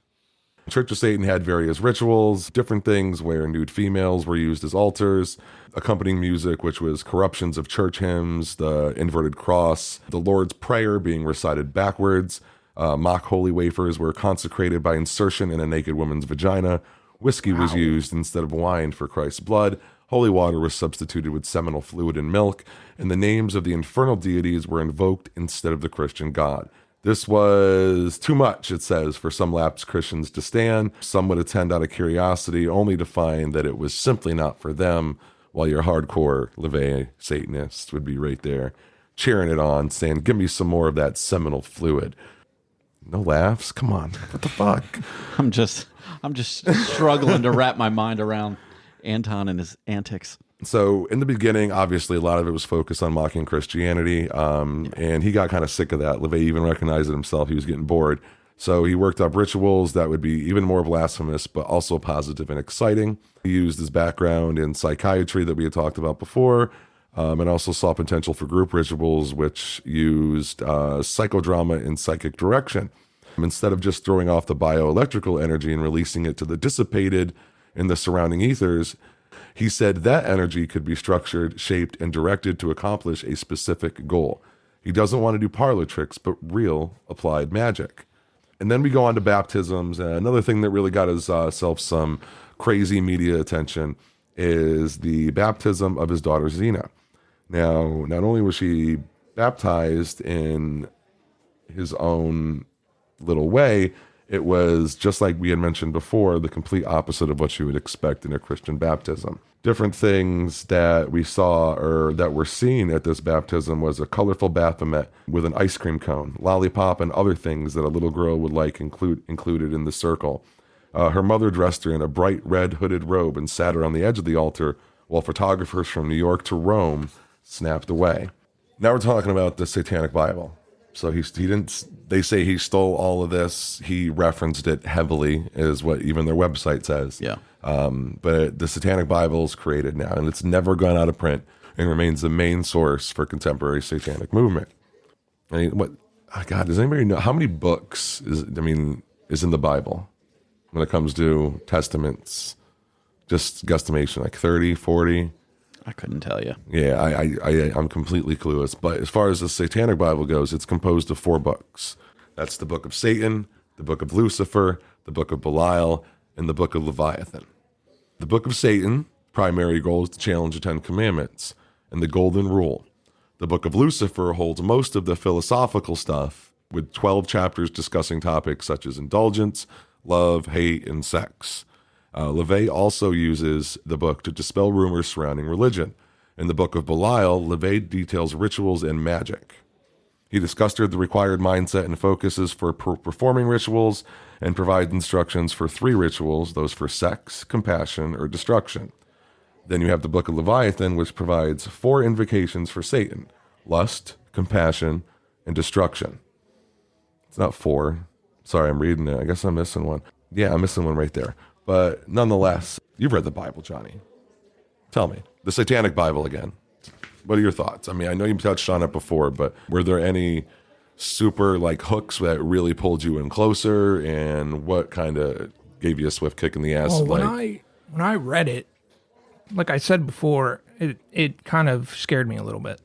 Church of Satan had various rituals, different things where nude females were used as altars, accompanying music, which was corruptions of church hymns, the inverted cross, the Lord's Prayer being recited backwards, mock holy wafers were consecrated by insertion in a naked woman's vagina, whiskey was used instead of wine for Christ's blood, holy water was substituted with seminal fluid and milk, and the names of the infernal deities were invoked instead of the Christian God. This was too much, it says, for some lapsed Christians to stand. Some would attend out of curiosity, only to find that it was simply not for them, while your hardcore LaVey Satanists would be right there, cheering it on, saying, give me some more of that seminal fluid. No laughs? Come on. What the fuck? I'm just struggling to wrap my mind around Anton and his antics. So in the beginning, obviously, a lot of it was focused on mocking Christianity, and he got kind of sick of that. LaVey even recognized it himself. He was getting bored. So he worked up rituals that would be even more blasphemous, but also positive and exciting. He used his background in psychiatry that we had talked about before, and also saw potential for group rituals, which used psychodrama and psychic direction. Instead of just throwing off the bioelectrical energy and releasing it to the dissipated in the surrounding ethers, he said that energy could be structured, shaped, and directed to accomplish a specific goal. He doesn't want to do parlor tricks, but real applied magic. And then we go on to baptisms. Another thing that really got himself some crazy media attention is the baptism of his daughter Xena. Now, not only was she baptized in his own little way, it was, just like we had mentioned before, the complete opposite of what you would expect in a Christian baptism. Different things that we saw or that were seen at this baptism was a colorful Baphomet with an ice cream cone, lollipop, and other things that a little girl would like included in the circle. Her mother dressed her in a bright red hooded robe and sat her on the edge of the altar while photographers from New York to Rome snapped away. Now we're talking about the Satanic Bible. So he didn't, they say he stole all of this. He referenced it heavily, is what even their website says. Yeah. But the Satanic Bible is created now, and it's never gone out of print and remains the main source for contemporary satanic movement. I mean, God, does anybody know how many books is in the Bible when it comes to testaments? Just guesstimation, like 30, 40? I couldn't tell you. Yeah, I'm completely clueless. But as far as the Satanic Bible goes, it's composed of 4 books. That's the Book of Satan, the Book of Lucifer, the Book of Belial, and the Book of Leviathan. The Book of Satan, primary goal is to challenge the 10 Commandments and the Golden Rule. The Book of Lucifer holds most of the philosophical stuff, with 12 chapters discussing topics such as indulgence, love, hate, and sex. LaVey also uses the book to dispel rumors surrounding religion. In the Book of Belial, LaVey details rituals and magic. He discussed the required mindset and focuses for performing rituals and provides instructions for 3 rituals, those for sex, compassion, or destruction. Then you have the Book of Leviathan, which provides 4 invocations for Satan: lust, compassion, and destruction. It's not 4. Sorry, I'm reading it. I guess I'm missing one. Yeah, I'm missing one right there. But nonetheless, you've read the Bible, Johnny. Tell me, the Satanic Bible again. What are your thoughts? I mean, I know you touched on it before, but were there any super hooks that really pulled you in closer, and what kind of gave you a swift kick in the ass? Well, when I read it, like I said before, it kind of scared me a little bit,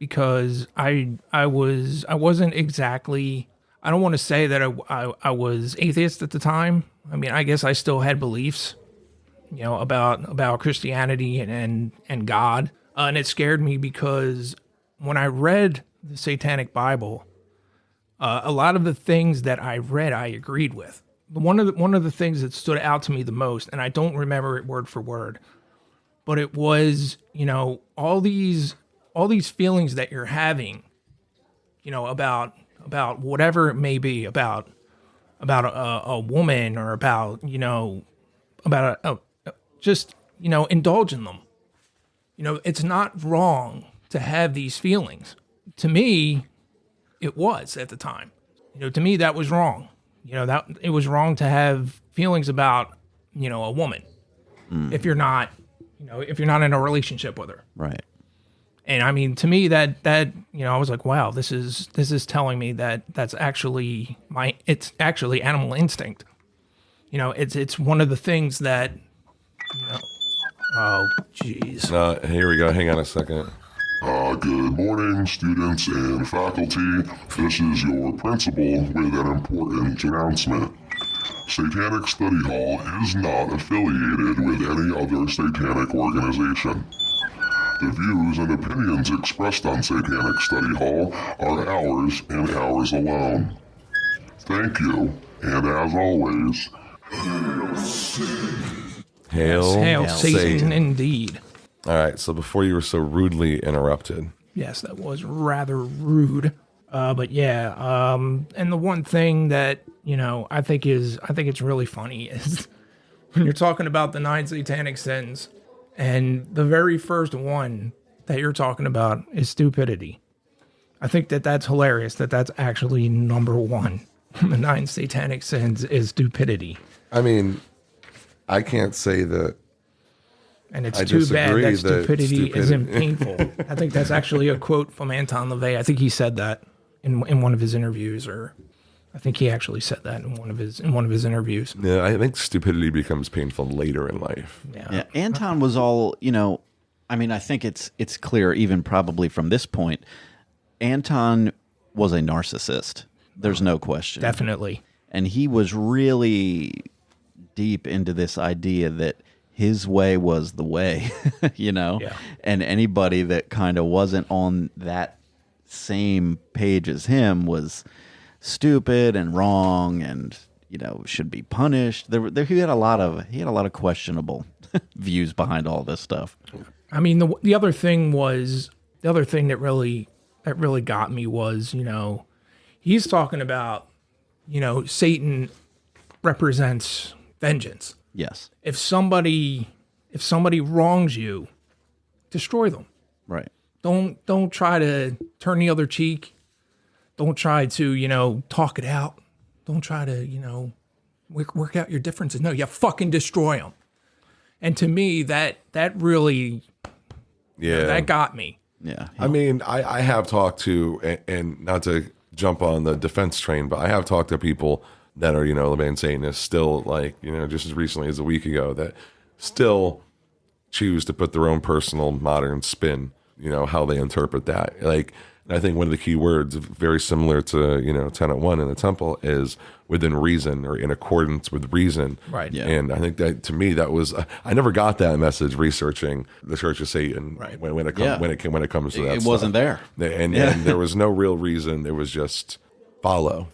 because I wasn't exactly, I don't want to say that I was atheist at the time. I mean, I guess I still had beliefs, about Christianity and God. And it scared me because when I read the Satanic Bible, a lot of the things that I read, I agreed with. One of the things that stood out to me the most, and I don't remember it word for word, but it was, all these feelings that you're having, about whatever it may be, about a woman, or about just indulge in them. It's not wrong to have these feelings. To me, it was at the time. To me, that was wrong. That it was wrong to have feelings about, a woman, if you're not in a relationship with her. Right. And I mean, to me, that I was like, wow, this is telling me that that's actually it's actually animal instinct. It's one of the things that, oh, jeez. Here we go. Hang on a second. Good morning, students and faculty. This is your principal with an important announcement. Satanic Study Hall is not affiliated with any other satanic organization. The views and opinions expressed on Satanic Study Hall are ours and ours alone. Thank you, and as always, Hail Satan, indeed. All right, so before you were so rudely interrupted. Yes, that was rather rude. But yeah, and the one thing that, I think it's really funny is when you're talking about the 9 satanic sins, and the very first one that you're talking about is stupidity. I think that's hilarious that that's actually number one. The 9 satanic sins is stupidity. I mean, I can't say that. And it's I too bad disagree that stupidity that isn't painful. I think that's actually a quote from Anton LaVey. I think he said that in one of his interviews, or I think he actually said that in one of his interviews. Yeah, I think stupidity becomes painful later in life. Yeah, Anton was all, I mean, I think it's clear, even probably from this point, Anton was a narcissist. There's no question. Definitely. And he was really deep into this idea that his way was the way, Yeah. And anybody that kind of wasn't on that same page as him was stupid and wrong and, should be punished. He had a lot of questionable views behind all this stuff. I mean, the other thing that really got me was, he's talking about, Satan represents vengeance. Yes. If somebody wrongs you, destroy them. Right. Don't try to turn the other cheek. Don't try to, talk it out. Don't try to, work out your differences. No, you fucking destroy them. And to me, that really, that got me. Yeah. I mean, I have talked to, and not to jump on the defense train, but I have talked to people that are, LaVey Satanists still, like, just as recently as a week ago, that still choose to put their own personal modern spin, how they interpret that. Like, I think one of the key words, very similar to, Tenet 1 in the Temple, is within reason or in accordance with reason. Right. Yeah. And I think that, to me, that was, I never got that message researching the Church of Satan. Right. when it comes to that It stuff. wasn't there. And there was no real reason. It was just follow.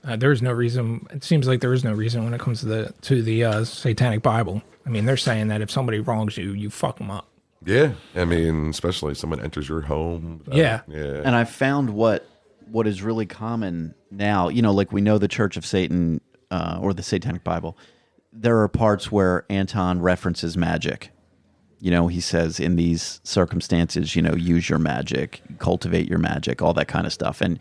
There's no reason. It seems like there is no reason when it comes to the Satanic Bible. I mean, they're saying that if somebody wrongs you, you fuck them up. Yeah, I mean, especially if someone enters your home. Yeah. And I found what is really common now, like we know the Church of Satan or the Satanic Bible, there are parts where Anton references magic. He says in these circumstances, use your magic, cultivate your magic, all that kind of stuff. And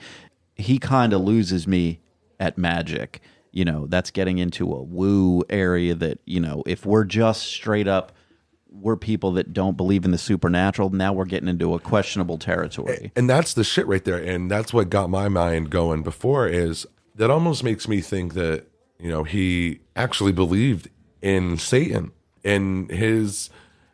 he kind of loses me at magic. That's getting into a woo area that, if we're just straight up, we're people that don't believe in the supernatural. Now we're getting into a questionable territory. And that's the shit right there. And that's what got my mind going before, is that almost makes me think that, he actually believed in Satan and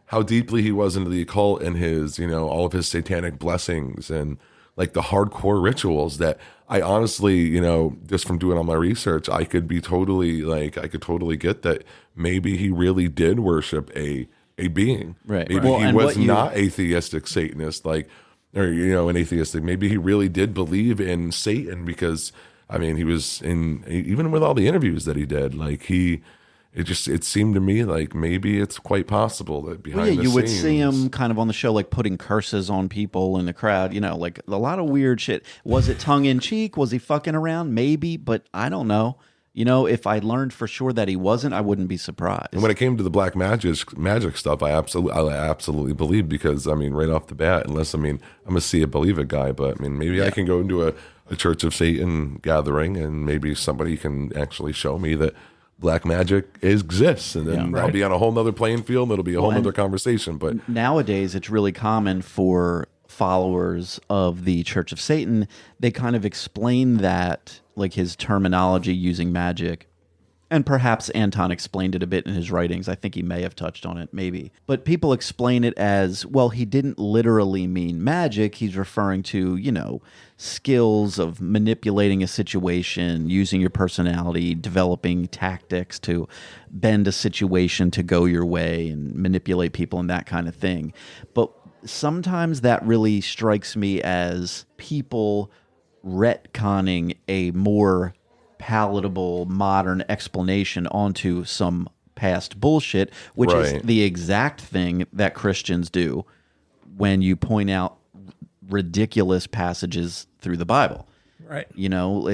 how deeply he was into the occult and his, all of his satanic blessings and like the hardcore rituals that I honestly, just from doing all my research, I could totally get that maybe he really did worship a being. Right. Maybe Well, he and was what not atheistic Satanist, an atheistic. Maybe he really did believe in Satan because, I mean, he was even with all the interviews that he did, like it seemed to me like maybe it's quite possible that behind the scenes. You would see him kind of on the show, like putting curses on people in the crowd, like a lot of weird shit. Was it tongue in cheek? Was he fucking around? Maybe, but I don't know. If I learned for sure that he wasn't, I wouldn't be surprised. And when it came to the black magic stuff, I absolutely believe, because, I mean, right off the bat, unless, I mean, I'm a see it, believe it guy, but I mean, maybe I can go into a Church of Satan gathering and maybe somebody can actually show me that black magic exists, and then I'll be on a whole nother playing field. It'll be a whole nother conversation. But nowadays, it's really common for followers of the Church of Satan. They kind of explain that, like his terminology using magic, and perhaps Anton explained it a bit in his writings. I think he may have touched on it, maybe. But people explain it as, well, he didn't literally mean magic. He's referring to, skills of manipulating a situation, using your personality, developing tactics to bend a situation to go your way and manipulate people and that kind of thing. But sometimes that really strikes me as people retconning a more palatable modern explanation onto some past bullshit, which is the exact thing that Christians do when you point out ridiculous passages through the Bible. Right. You know,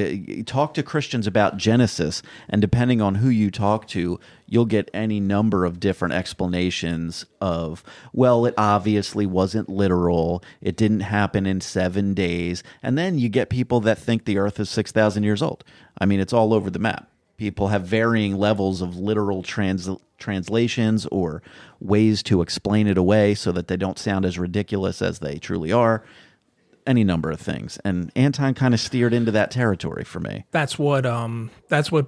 talk to Christians about Genesis, and depending on who you talk to, you'll get any number of different explanations of, well, it obviously wasn't literal. It didn't happen in 7 days. And then you get people that think the earth is 6,000 years old. I mean, it's all over the map. People have varying levels of literal translations or ways to explain it away so that they don't sound as ridiculous as they truly are. Any number of things, and Anton kind of steered into that territory for me. That's what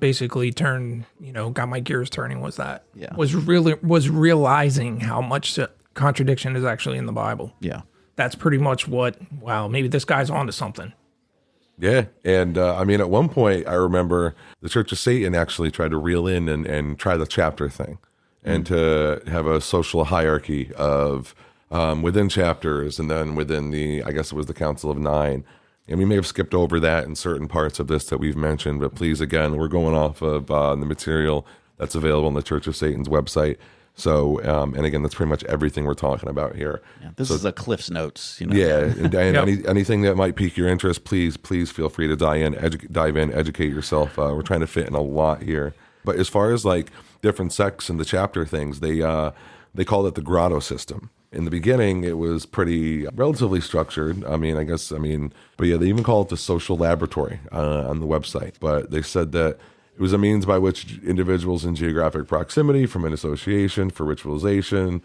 basically turned, got my gears turning. Was realizing how much contradiction is actually in the Bible. Yeah, that's pretty much what. Wow, maybe this guy's onto something. Yeah, and I mean, at one point, I remember the Church of Satan actually tried to reel in and try the chapter thing, and to have a social hierarchy of. Within chapters, and then within I guess it was the Council of Nine. And we may have skipped over that in certain parts of this that we've mentioned, but please, again, we're going off of the material that's available on the Church of Satan's website. So, and again, that's pretty much everything we're talking about here. Yeah, this is a Cliff's Notes. Yeah, and anything that might pique your interest, please feel free to dive in, educate yourself. We're trying to fit in a lot here. But as far as like different sects and the chapter things, they called it the grotto system. In the beginning, it was pretty relatively structured. But yeah, they even call it the social laboratory on the website. But they said that it was a means by which individuals in geographic proximity, from an association, for ritualization,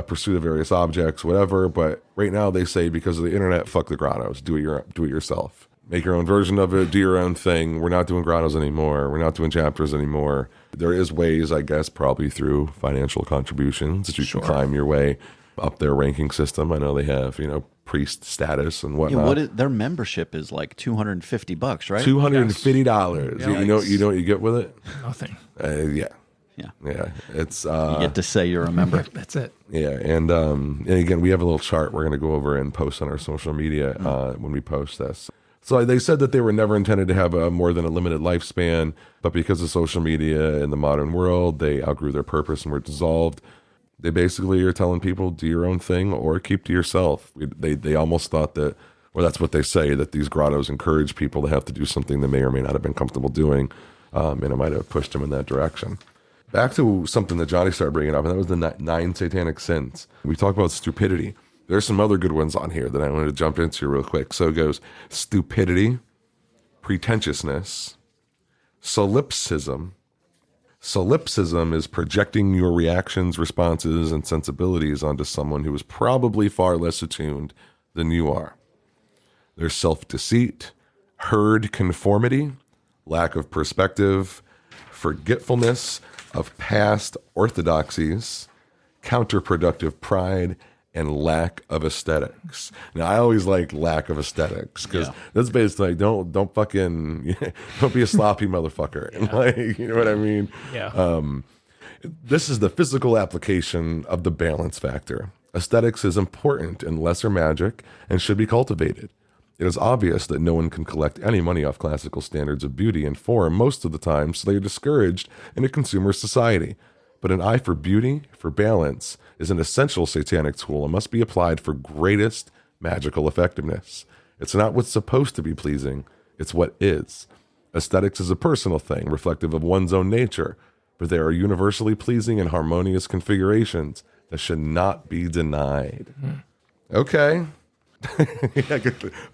pursuit of various objects, whatever. But right now, they say because of the internet, fuck the grottos. Do it yourself. Make your own version of it. Do your own thing. We're not doing grottos anymore. We're not doing chapters anymore. There is ways, I guess, probably through financial contributions that you can climb your way up their ranking system. I know they have, priest status and whatnot. Yeah, their membership is like $250, right? $250. Yeah. You know what you get with it? Nothing. Yeah. It's you get to say you're a member. That's it. Yeah, and again, we have a little chart we're going to go over and post on our social media when we post this. So they said that they were never intended to have more than a limited lifespan, but because of social media in the modern world, they outgrew their purpose and were dissolved. They basically are telling people, do your own thing or keep to yourself. They almost thought that, or that's what they say, that these grottos encourage people to have to do something they may or may not have been comfortable doing, and it might have pushed them in that direction. Back to something that Johnny started bringing up, and that was the 9 satanic sins. We talk about stupidity. There's some other good ones on here that I wanted to jump into real quick. So it goes stupidity, pretentiousness, solipsism. Solipsism is projecting your reactions, responses, and sensibilities onto someone who is probably far less attuned than you are. There's self-deceit, herd conformity, lack of perspective, forgetfulness of past orthodoxies, counterproductive pride, and lack of aesthetics. Now, I always like lack of aesthetics because that's basically like, don't be a sloppy motherfucker. And like, you know what I mean? Yeah. This is the physical application of the balance factor. Aesthetics is important in lesser magic and should be cultivated. It is obvious that no one can collect any money off classical standards of beauty and form most of the time, so they are discouraged in a consumer society. But an eye for beauty, for balance, is an essential satanic tool and must be applied for greatest magical effectiveness. It's not what's supposed to be pleasing, it's what is. Aesthetics is a personal thing, reflective of one's own nature, but there are universally pleasing and harmonious configurations that should not be denied. Okay. I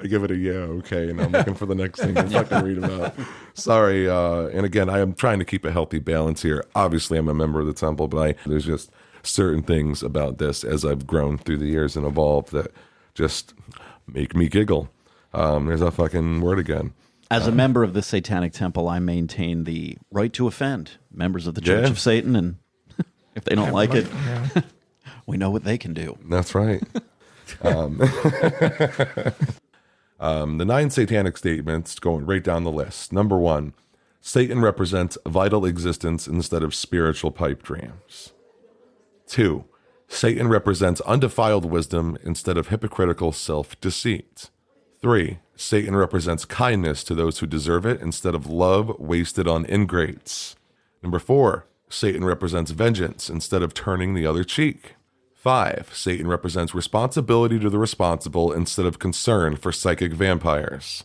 give it a okay, and I'm looking for the next thing to fucking read about. Sorry, and again, I am trying to keep a healthy balance here. Obviously, I'm a member of the temple, but there's just certain things about this as I've grown through the years and evolved that just make me giggle. There's that fucking word again. As a member of the Satanic Temple, I maintain the right to offend members of the Church of Satan, and if they don't like it, we know what they can do. That's right. The 9 satanic statements, going right down the list. Number 1, Satan represents vital existence instead of spiritual pipe dreams. 2, Satan represents undefiled wisdom instead of hypocritical self-deceit. 3, Satan represents kindness to those who deserve it instead of love wasted on ingrates. Number 4, Satan represents vengeance instead of turning the other cheek. 5, Satan represents responsibility to the responsible instead of concern for psychic vampires.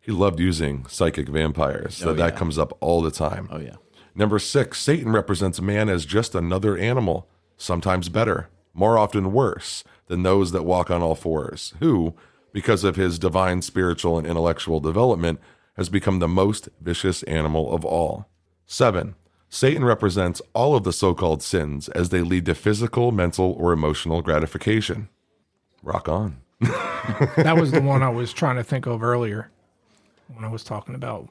He loved using psychic vampires. So that comes up all the time. Oh, yeah. Number 6, Satan represents man as just another animal, sometimes better, more often worse than those that walk on all fours, who, because of his divine spiritual and intellectual development, has become the most vicious animal of all. 7, Satan represents all of the so-called sins as they lead to physical, mental, or emotional gratification. Rock on. That was the one I was trying to think of earlier when I was talking about,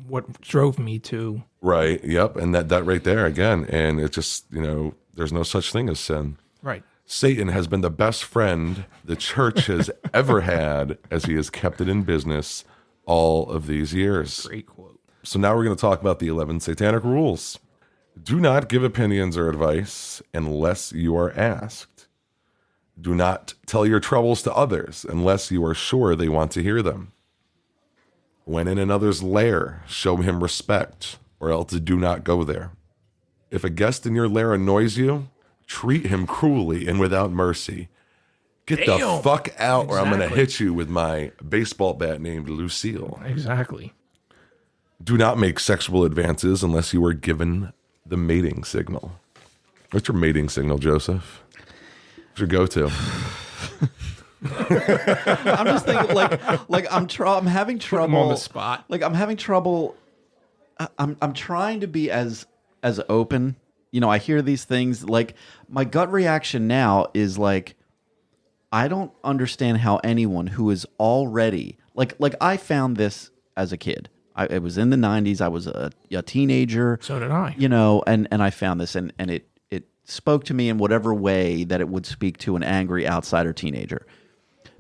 what drove me to. Right, yep, and that right there again, and it just, there's no such thing as sin. Right. Satan has been the best friend the church has ever had as he has kept it in business all of these years. Great quote. So now we're going to talk about the 11 satanic rules. Do not give opinions or advice unless you are asked. Do not tell your troubles to others unless you are sure they want to hear them. When in another's lair, show him respect, or else do not go there. If a guest in your lair annoys you, treat him cruelly and without mercy. Get the fuck out, or I'm going to hit you with my baseball bat named Lucille. Exactly. Do not make sexual advances unless you are given the mating signal. What's your mating signal, Joseph? What's your go-to? I'm just thinking, I'm having trouble. Put him on the spot. I'm having trouble. I'm trying to be as open. I hear these things. My gut reaction now is I don't understand how anyone who is already I found this as a kid. It was in the 90s. I was a teenager. So did I. And I found this, and it spoke to me in whatever way that it would speak to an angry outsider teenager.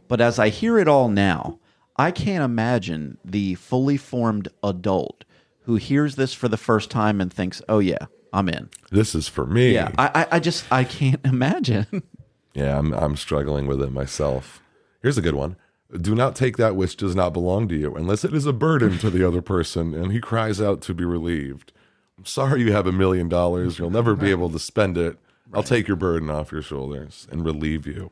But as I hear it all now, I can't imagine the fully formed adult who hears this for the first time and thinks, "Oh yeah, I'm in. This is for me." Yeah, I can't imagine. Yeah, I'm struggling with it myself. Here's a good one. Do not take that which does not belong to you, unless it is a burden to the other person, and he cries out to be relieved. I'm sorry you have $1 million. You'll never be able to spend it. I'll take your burden off your shoulders and relieve you.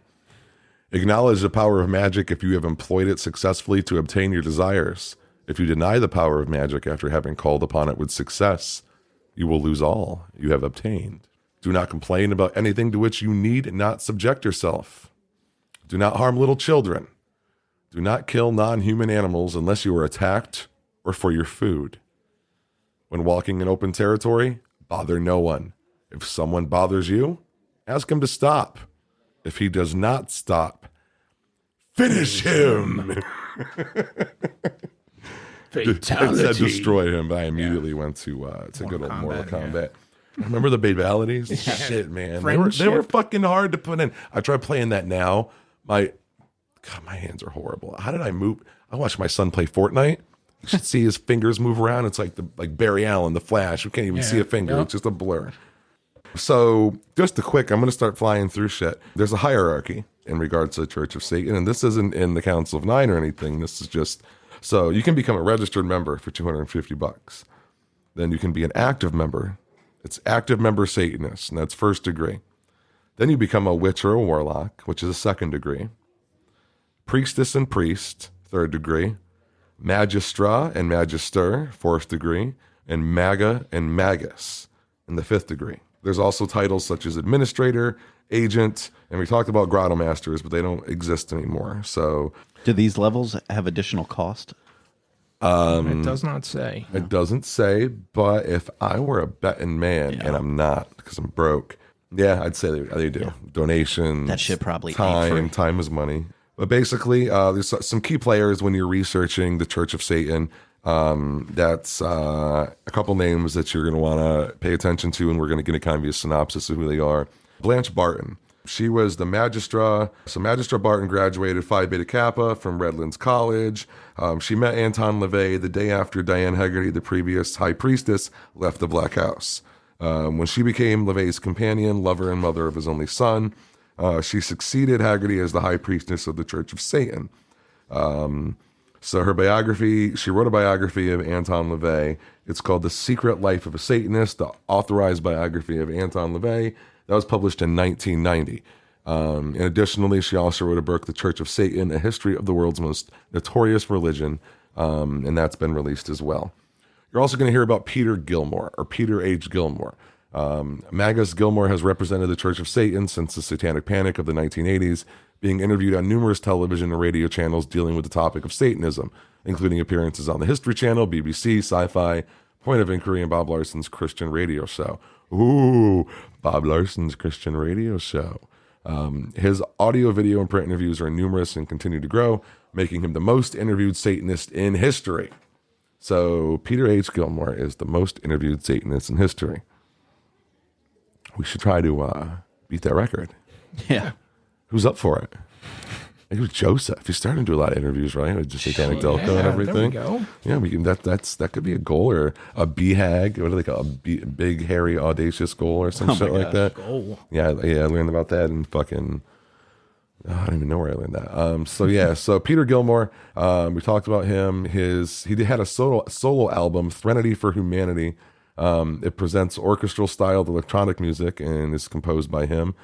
Acknowledge the power of magic if you have employed it successfully to obtain your desires. If you deny the power of magic after having called upon it with success, you will lose all you have obtained. Do not complain about anything to which you need not subject yourself. Do not harm little children. Do not kill non-human animals unless you are attacked or for your food. When walking in open territory, bother no one. If someone bothers you, ask him to stop. If he does not stop, finish him. Fatality. It said destroy him, but I immediately went to good old Mortal Kombat. Remember the fatalities? Shit, man. They were fucking hard to put in. I tried playing that now. My hands are horrible. How did I move? I watched my son play Fortnite. You should see his fingers move around. It's like Barry Allen, the Flash. You can't even see a finger. Yep. It's just a blur. So just a quick, I'm going to start flying through shit. There's a hierarchy in regards to the Church of Satan, and this isn't in the Council of Nine or anything. This is just, so you can become a registered member for $250. Then you can be an active member. It's active member Satanist, and that's first degree. Then you become a witch or a warlock, which is a second degree. Priestess and priest, third degree. Magistra and magister, fourth degree. And maga and magus in the fifth degree. There's also titles such as administrator, agent, and we talked about grotto masters, but they don't exist anymore. So, do these levels have additional cost? It does not say. It doesn't say, but if I were a betting man, and I'm not because I'm broke, yeah, I'd say they do. Yeah. Donations. That shit probably ain't free. Time is money. But basically, there's some key players when you're researching the Church of Satan. That's a couple names that you're going to want to pay attention to, and we're going to get kind of a synopsis of who they are. Blanche Barton. She was the Magistra. So Magistra Barton graduated Phi Beta Kappa from Redlands College. She met Anton LaVey the day after Diane Hegarty, the previous high priestess, left the Black House. When she became LaVey's companion, lover, and mother of his only son, she succeeded Hegarty as the high priestess of the Church of Satan. So her biography, she wrote a biography of Anton LaVey. It's called The Secret Life of a Satanist, the authorized biography of Anton LaVey. That was published in 1990. And additionally, she also wrote a book, The Church of Satan, A History of the World's Most Notorious Religion, and that's been released as well. You're also going to hear about Peter Gilmore, or Peter H. Gilmore. Magus Gilmore has represented the Church of Satan since the Satanic Panic of the 1980s, being interviewed on numerous television and radio channels dealing with the topic of Satanism, including appearances on the History Channel, BBC, Sci-Fi, Point of Inquiry, and Bob Larson's Christian radio show. Ooh, Bob Larson's Christian radio show. His audio, video, and print interviews are numerous and continue to grow, making him the most interviewed Satanist in history. So Peter H. Gilmore is the most interviewed Satanist in history. We should try to beat that record. Yeah. Who's up for it? I think it was Joseph. He's starting to do a lot of interviews, right? With just Satanic Delco and everything. There we go. Yeah, we can. That could be a goal, or a BHAG. What do they call a big, hairy, audacious goal, or some shit like that. Goal. Yeah. I learned about that in fucking. I don't even know where I learned that. So Peter Gilmore, we talked about him. He had a solo album, Threnody for Humanity. It presents orchestral styled electronic music and is composed by him.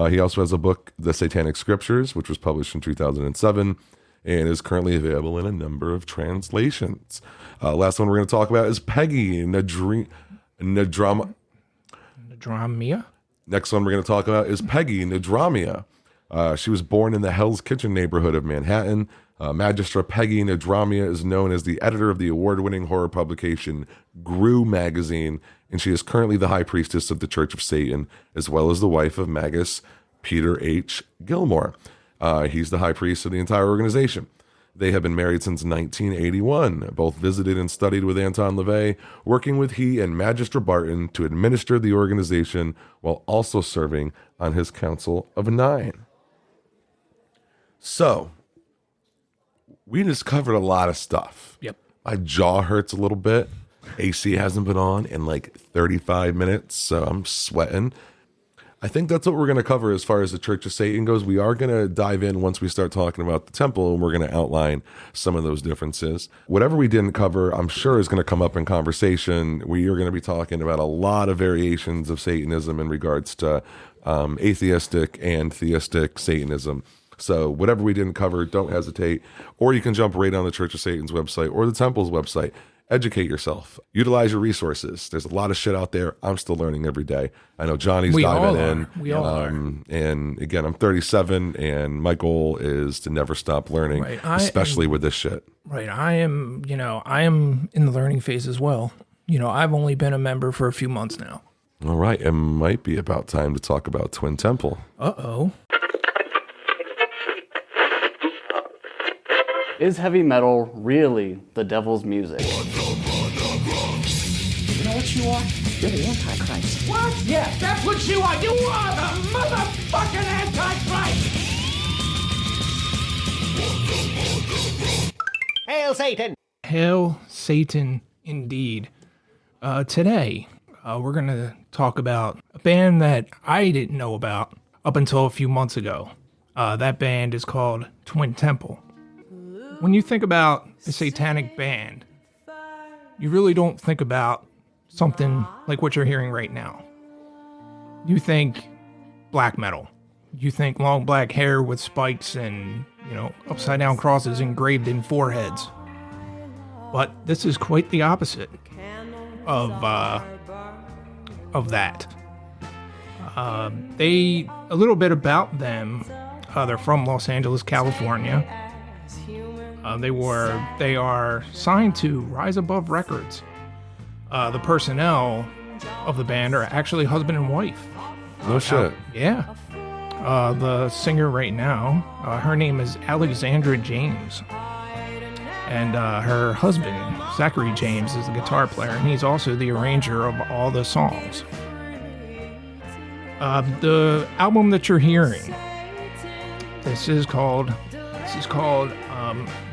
He also has a book, The Satanic Scriptures, which was published in 2007 and is currently available in a number of translations. Last one we're going to talk about is Peggy Nadramia. Next one we're going to talk about is Peggy Nadramia. She was born in the Hell's Kitchen neighborhood of Manhattan. Magistra Peggy Nadramia is known as the editor of the award-winning horror publication Gru magazine, and she is currently the high priestess of the Church of Satan, as well as the wife of Magus Peter H. Gilmore. He's the high priest of the entire organization. They have been married since 1981, both visited and studied with Anton LaVey, working with he and Magistra Barton to administer the organization while also serving on his Council of Nine. So, we just covered a lot of stuff. Yep. My jaw hurts a little bit. AC hasn't been on in like 35 minutes, so I'm sweating. I think that's what we're going to cover as far as the Church of Satan goes. We are going to dive in once we start talking about the temple, and we're going to outline some of those differences. Whatever we didn't cover, I'm sure is going to come up in conversation. We are going to be talking about a lot of variations of Satanism in regards to atheistic and theistic Satanism. So whatever we didn't cover, don't hesitate. Or you can jump right on the Church of Satan's website or the Temple's website. Educate yourself. Utilize your resources. There's a lot of shit out there. I'm still learning every day. I know Johnny's diving in. We all are. And again, I'm 37, and my goal is to never stop learning, especially with this shit. Right. I am in the learning phase as well. I've only been a member for a few months now. All right. It might be about time to talk about Twin Temple. Uh-oh. Is heavy metal really the devil's music? You know what you are? You're the Antichrist. What? Yeah, that's what you are. You are the motherfucking Antichrist. Hail Satan! Hail Satan, indeed. Today, we're going to talk about a band that I didn't know about up until a few months ago. That band is called Twin Temple. When you think about a satanic band, you really don't think about something like what you're hearing right now. You think black metal. You think long black hair with spikes and, upside down crosses engraved in foreheads. But this is quite the opposite of that. A little bit about them. They're from Los Angeles, California. They are signed to Rise Above Records. The personnel of the band are actually husband and wife. No shit. Yeah. The singer right now, her name is Alexandra James. And her husband, Zachary James, is the guitar player, and he's also the arranger of all the songs. The album that you're hearing, this is called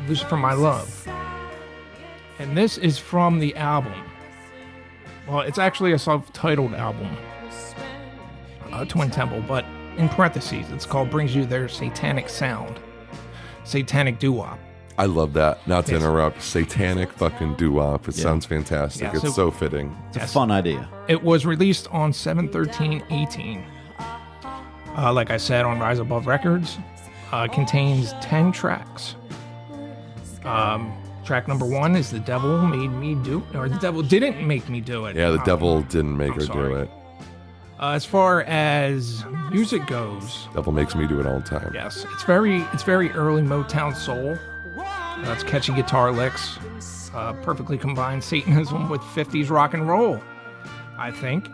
Lucifer My Love. And this is from the album. Well, it's actually a self-titled album, Twin Temple, but in parentheses, it's called Brings You Their Satanic Sound. Satanic Doo-Wop. I love that. Not to interrupt. Satanic fucking doo-wop. It sounds fantastic. Yeah, it's so fitting. It's a fun idea. It was released on 7/13/18. Like I said, on Rise Above Records. Contains 10 tracks. Track number 1 is The Devil Made Me Do It, or The Devil Didn't Make Me Do It. Yeah, the devil didn't make her sorry. do it. As far as music goes, Devil makes me do it all the time. yes, it's very early Motown soul. It's catchy guitar licks, perfectly combined Satanism with 50s rock and roll, I think.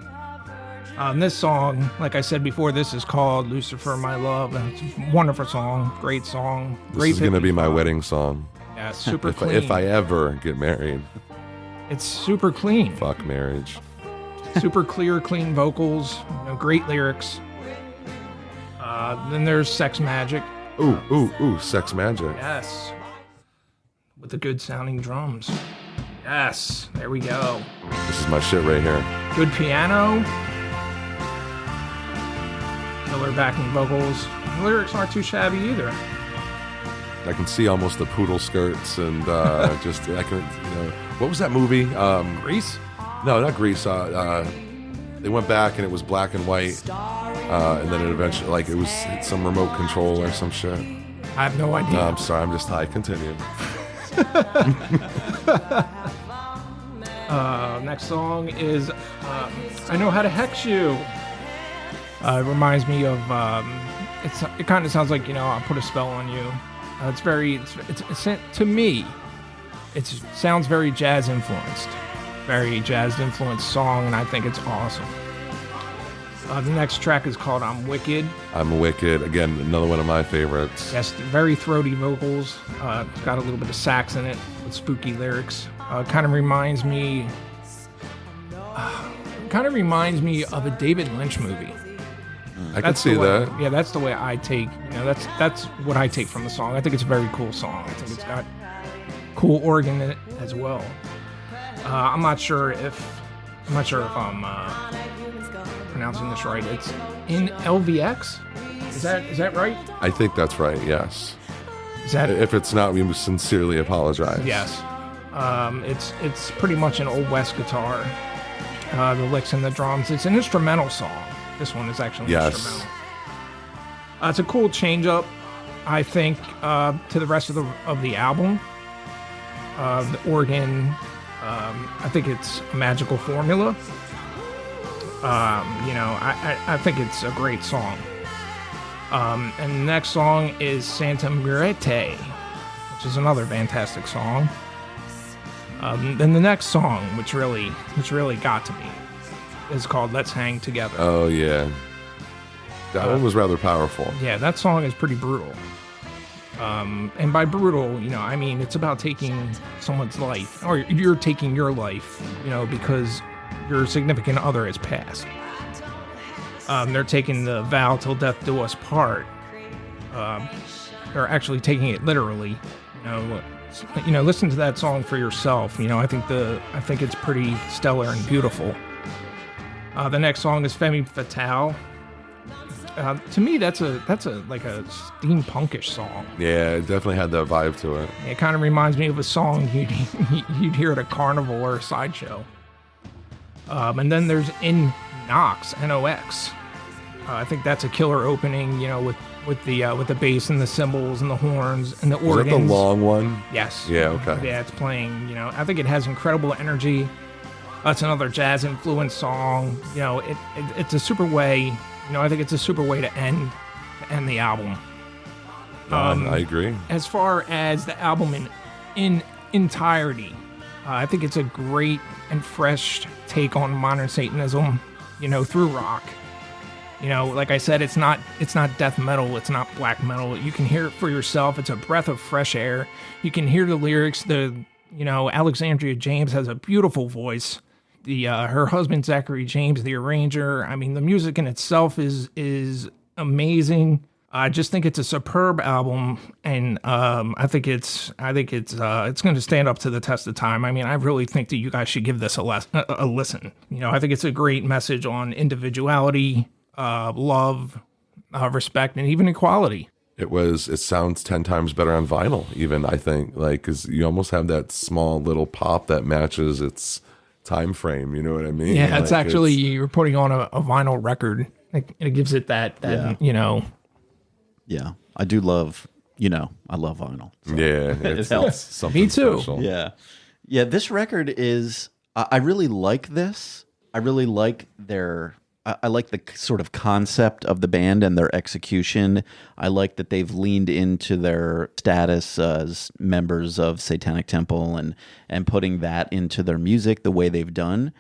And this song, like I said before, this is called Lucifer, My Love. And it's a wonderful song, great song. This is going to be my wedding song. Yeah, super If, clean. if I ever get married. It's super clean. Fuck marriage. Super clear, clean vocals, great lyrics. Then there's Sex Magic. Ooh, Sex Magic. Yes. With the good sounding drums. Yes, there we go. This is my shit right here. Good piano. Killer backing vocals. The lyrics aren't too shabby either. I can see almost the poodle skirts and just, I can, what was that movie? Grease? No, not Grease. They went back and it was black and white. And then it eventually, like, it was some remote control or some shit. I have no idea. No, I'm sorry, I'm just high. Continue. Next song is I Know How to Hex You. It reminds me of, it kind of sounds like, I'll put a spell on you. It's to me, it sounds very jazz influenced. Very jazz influenced song, and I think it's awesome. The next track is called I'm Wicked. I'm Wicked. Again, another one of my favorites. Yes, very throaty vocals. It's got a little bit of sax in it with spooky lyrics. Kind of reminds me of a David Lynch movie. I can see that. Yeah, that's the way I take. That's what I take from the song. I think it's a very cool song. I think it's got cool organ in it as well. I'm not sure if I'm pronouncing this right. It's in LVX. Is that right? I think that's right, yes. Is that If it's not, we sincerely apologize. Yes. It's pretty much an Old West guitar. The licks and the drums. It's an instrumental song. This one is actually instrumental. It's a cool change up, I think, to the rest of the album. The organ, I think it's a magical formula. I think it's a great song. And the next song is Santa Muerte, which is another fantastic song. Then the next song, which really got to me, is called Let's Hang Together. Oh, yeah. That one was rather powerful. Yeah, that song is pretty brutal. And by brutal, I mean, it's about taking someone's life, or you're taking your life, because your significant other has passed. They're taking the vow till death do us part. They're actually taking it literally. Listen to that song for yourself. I think it's pretty stellar and beautiful. The next song is Femme Fatale. To me, that's a like a steampunkish song. Yeah, it definitely had that vibe to it. It kind of reminds me of a song you'd hear at a carnival or a sideshow. And then there's In Nox, N-O-X. I think that's a killer opening, with the bass and the cymbals and the horns and the organs. Is that the long one? Yes. Yeah, okay. Yeah, it's playing, I think it has incredible energy. That's another jazz influenced song. It's a super way, I think it's a super way to end the album. I agree. As far as the album in entirety, I think it's a great and fresh take on modern Satanism, through rock. Like I said, it's not death metal, it's not black metal. You can hear it for yourself. It's a breath of fresh air. You can hear the lyrics. Alexandria James has a beautiful voice. Her husband Zachary James, the arranger. I mean, the music in itself is amazing. I just think it's a superb album, and I think it's going to stand up to the test of time. I mean, I really think that you guys should give this a listen. I think it's a great message on individuality, love, respect, and even equality. It sounds 10 times better on vinyl, even, I think, because you almost have that small little pop that matches its time frame. You know what I mean? Yeah, it's actually you're putting on a vinyl record. It gives it that. Yeah, I do love you know, I love vinyl. So. Yeah, it's helps. something Me too. special. Yeah. Yeah, this record is, I really like this. I really like I like the sort of concept of the band and their execution. I like that they've leaned into their status as members of Satanic Temple and putting that into their music the way they've done.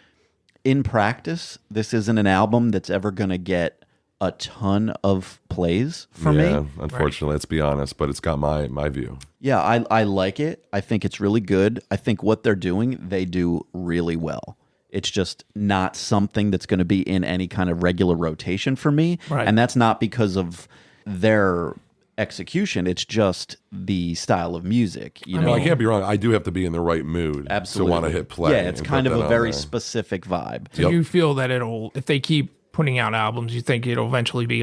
In practice, this isn't an album that's ever going to get a ton of plays for me. Yeah, unfortunately, let's be honest, but it's got my view. Yeah, I like it. I think it's really good. I think what they're doing, they do really well. It's just not something that's going to be in any kind of regular rotation for me. Right. And that's not because of their execution. It's just the style of music. You know, I can't be wrong. I do have to be in the right mood absolutely to want to hit play. Yeah, it's and kind put of that a on very there. specific vibe. Do you feel that if they keep putting out albums, you think it'll eventually be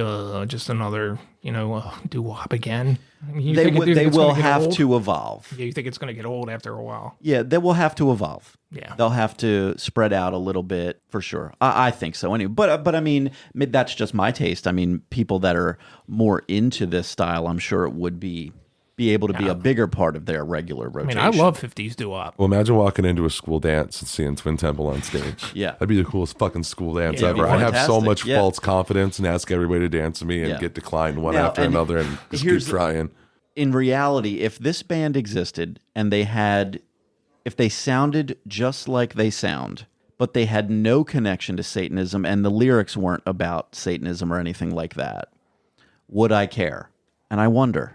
just another, doo-wop again? I mean, They it's will gonna get have old? to evolve. Yeah, you think it's going to get old after a while? Yeah, they will have to evolve. Yeah. They'll have to spread out a little bit for sure. I think so anyway. But I mean, that's just my taste. I mean, people that are more into this style, I'm sure it would be able to be a bigger part of their regular I rotation. mean, I love 50s doo-wop. Well, imagine walking into a school dance and seeing Twin Temple on stage. Yeah. That'd be the coolest fucking school dance Yeah, it'd ever. be I have so fantastic. much Yeah. false confidence and ask everybody to dance with me and Yeah. get declined one Now, after and another and just keep here's the- trying. In reality, if this band existed and if they sounded just like they sound, but they had no connection to Satanism and the lyrics weren't about Satanism or anything like that, would I care? And I wonder.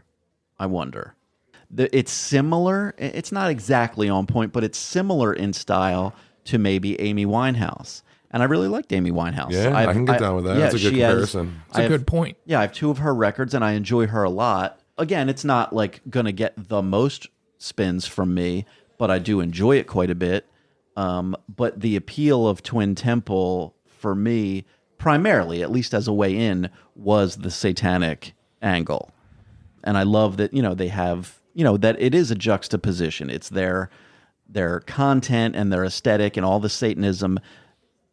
It's similar. It's not exactly on point, but it's similar in style to maybe Amy Winehouse. And I really liked Amy Winehouse. Yeah, I can get down with that. That's a good she has- comparison. It's a good point. Yeah, I have 2 of her records, and I enjoy her a lot. Again, it's not like going to get the most spins from me, but I do enjoy it quite a bit. But the appeal of Twin Temple for me, primarily, at least as a way in, was the satanic angle. And I love that, they have, that it is a juxtaposition. It's their content and their aesthetic and all the Satanism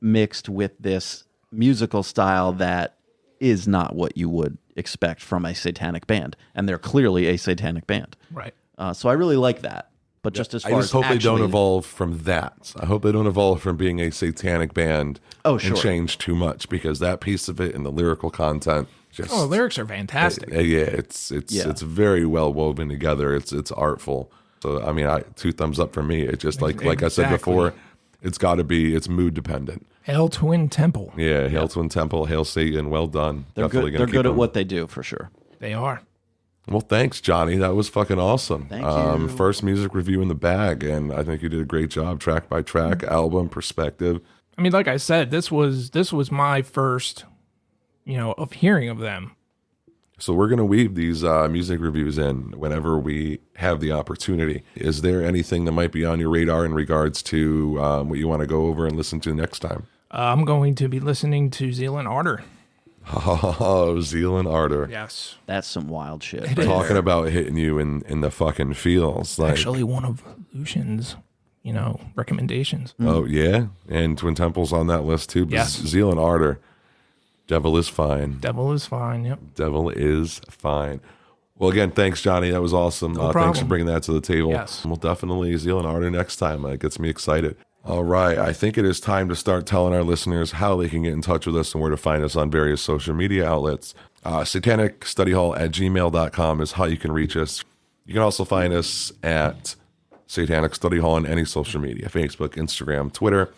mixed with this musical style that is not what you would expect from a satanic band. And they're clearly a satanic band. Right. So I really like that. But just as far I as just hope they don't actually- evolve from that. I hope they don't evolve from being a satanic band Oh, sure. and change too much, because that piece of it and the lyrical content just Oh, the lyrics are fantastic. it's very well woven together. It's artful. So I mean, 2 thumbs up for me. It just like I said Exactly. before, it's mood dependent. Hail Twin Temple. Yeah, hail Twin Temple, hail Satan. Well done. They're Definitely good. gonna They're keep good at them. what they do for sure. They are. Well, thanks, Johnny. That was fucking awesome. Thank you. First music review in the bag, and I think you did a great job, track by track, album perspective. I mean, like I said, this was my first, of hearing of them. So we're going to weave these music reviews in whenever we have the opportunity. Is there anything that might be on your radar in regards to what you want to go over and listen to next time? I'm going to be listening to Zealand Ardor. Oh, Zeal and Ardor. Yes. That's some wild shit. It is. Talking about hitting you in the fucking feels. Like, Actually, one of Lucian's, recommendations. oh, yeah? And Twin Temple's on that list too. But Yes. Zeal and Ardor. Devil is fine. Devil is fine. Yep. Devil is fine. Well, again, thanks, Johnny. That was awesome. Thanks for problem. bringing that to the table. Yes. We'll definitely Zeal and Ardor next time. It gets me excited. All right. I think it is time to start telling our listeners how they can get in touch with us and where to find us on various social media outlets. SatanicStudyHall@gmail.com is how you can reach us. You can also find us at Satanic Study Hall on any social media, Facebook, Instagram, Twitter.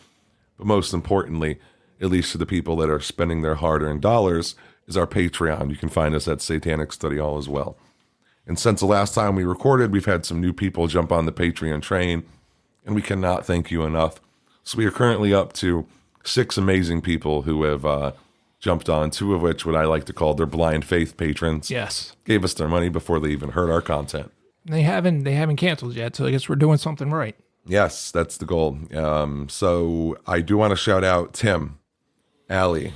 But most importantly, at least to the people that are spending their hard-earned dollars, is our Patreon. You can find us at Satanic Study Hall as well. And since the last time we recorded, we've had some new people jump on the Patreon train, and we cannot thank you enough. So we are currently up to 6 amazing people who have jumped on, 2 of which what I like to call their blind faith patrons. Yes. Gave us their money before they even heard our content. They haven't canceled yet, so I guess we're doing something right. Yes, that's the goal. So I do want to shout out Tim, Allie,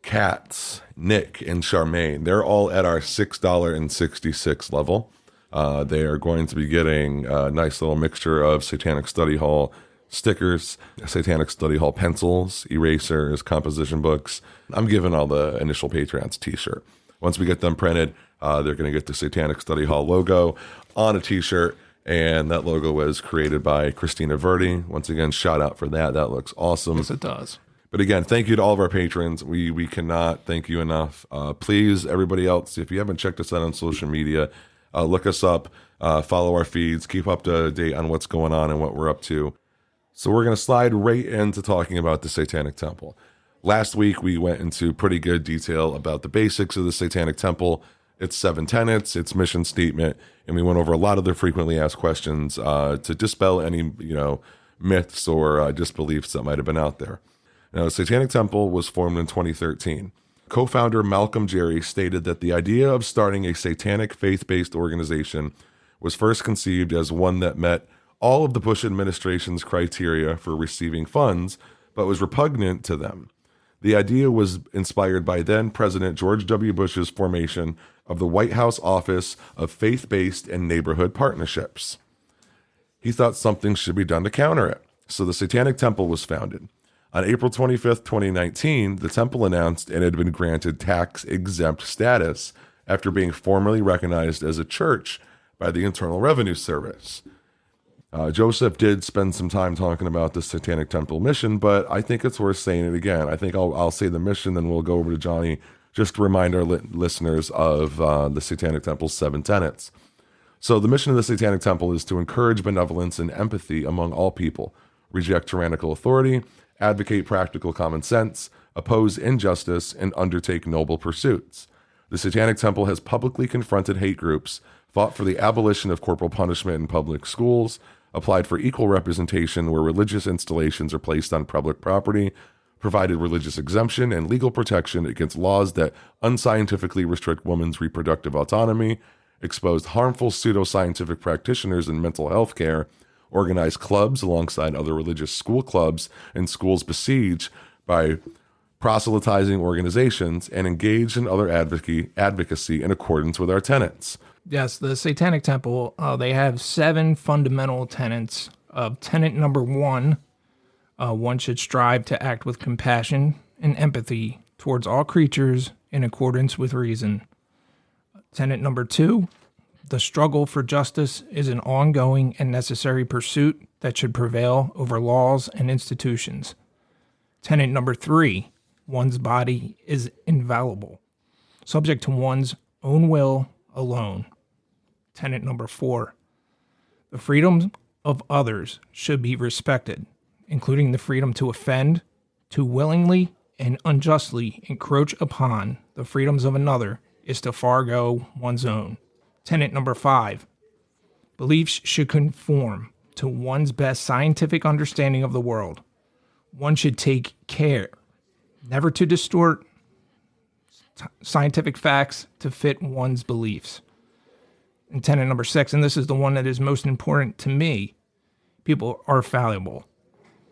Katz, Nick, and Charmaine. They're all at our $6.66 level. They are going to be getting a nice little mixture of Satanic Study Hall stickers, Satanic Study Hall pencils, erasers, composition books. I'm giving all the initial Patreons a t-shirt. Once we get them printed, They're going to get the Satanic Study Hall logo on a t-shirt, and that logo was created by Christina Verdi. Once again, shout out for that. That looks awesome. Yes, it does. But again, thank you to all of our patrons. We cannot thank you enough. Please, everybody else, if you haven't checked us out on social media, look us up, follow our feeds, keep up to date on what's going on and what we're up to. So we're going to slide right into talking about the Satanic Temple. Last week, we went into pretty good detail about the basics of the Satanic Temple, its 7 tenets, its mission statement, and we went over a lot of the frequently asked questions to dispel any myths or disbeliefs that might have been out there. Now, the Satanic Temple was formed in 2013. Co-founder Malcolm Jerry stated that the idea of starting a satanic faith-based organization was first conceived as one that met all of the Bush administration's criteria for receiving funds, but was repugnant to them. The idea was inspired by then-President George W. Bush's formation of the White House Office of Faith-Based and Neighborhood Partnerships. He thought something should be done to counter it, so the Satanic Temple was founded. On April 25th, 2019, the temple announced it had been granted tax-exempt status after being formally recognized as a church by the Internal Revenue Service. Joseph did spend some time talking about the Satanic Temple mission, but I think it's worth saying it again. I think I'll say the mission, then we'll go over to Johnny just to remind our listeners of the Satanic Temple's 7 tenets. So the mission of the Satanic Temple is to encourage benevolence and empathy among all people, reject tyrannical authority, advocate practical common sense, oppose injustice, and undertake noble pursuits. The Satanic Temple has publicly confronted hate groups, fought for the abolition of corporal punishment in public schools, applied for equal representation where religious installations are placed on public property, provided religious exemption and legal protection against laws that unscientifically restrict women's reproductive autonomy, exposed harmful pseudoscientific practitioners in mental health care, organized clubs alongside other religious school clubs and schools besieged by proselytizing organizations, and engaged in other advocacy in accordance with our tenets. Yes, the Satanic Temple, they have 7 fundamental tenets. Tenet number 1, one should strive to act with compassion and empathy towards all creatures in accordance with reason. Tenet number 2, the struggle for justice is an ongoing and necessary pursuit that should prevail over laws and institutions. Tenet number 3, one's body is inviolable, subject to one's own will alone. Tenet number 4, the freedoms of others should be respected, including the freedom to offend, to willingly and unjustly encroach upon the freedoms of another is to forego one's own. Tenet number 5, beliefs should conform to one's best scientific understanding of the world. One should take care never to distort scientific facts to fit one's beliefs. And tenet number 6, and this is the one that is most important to me, people are fallible.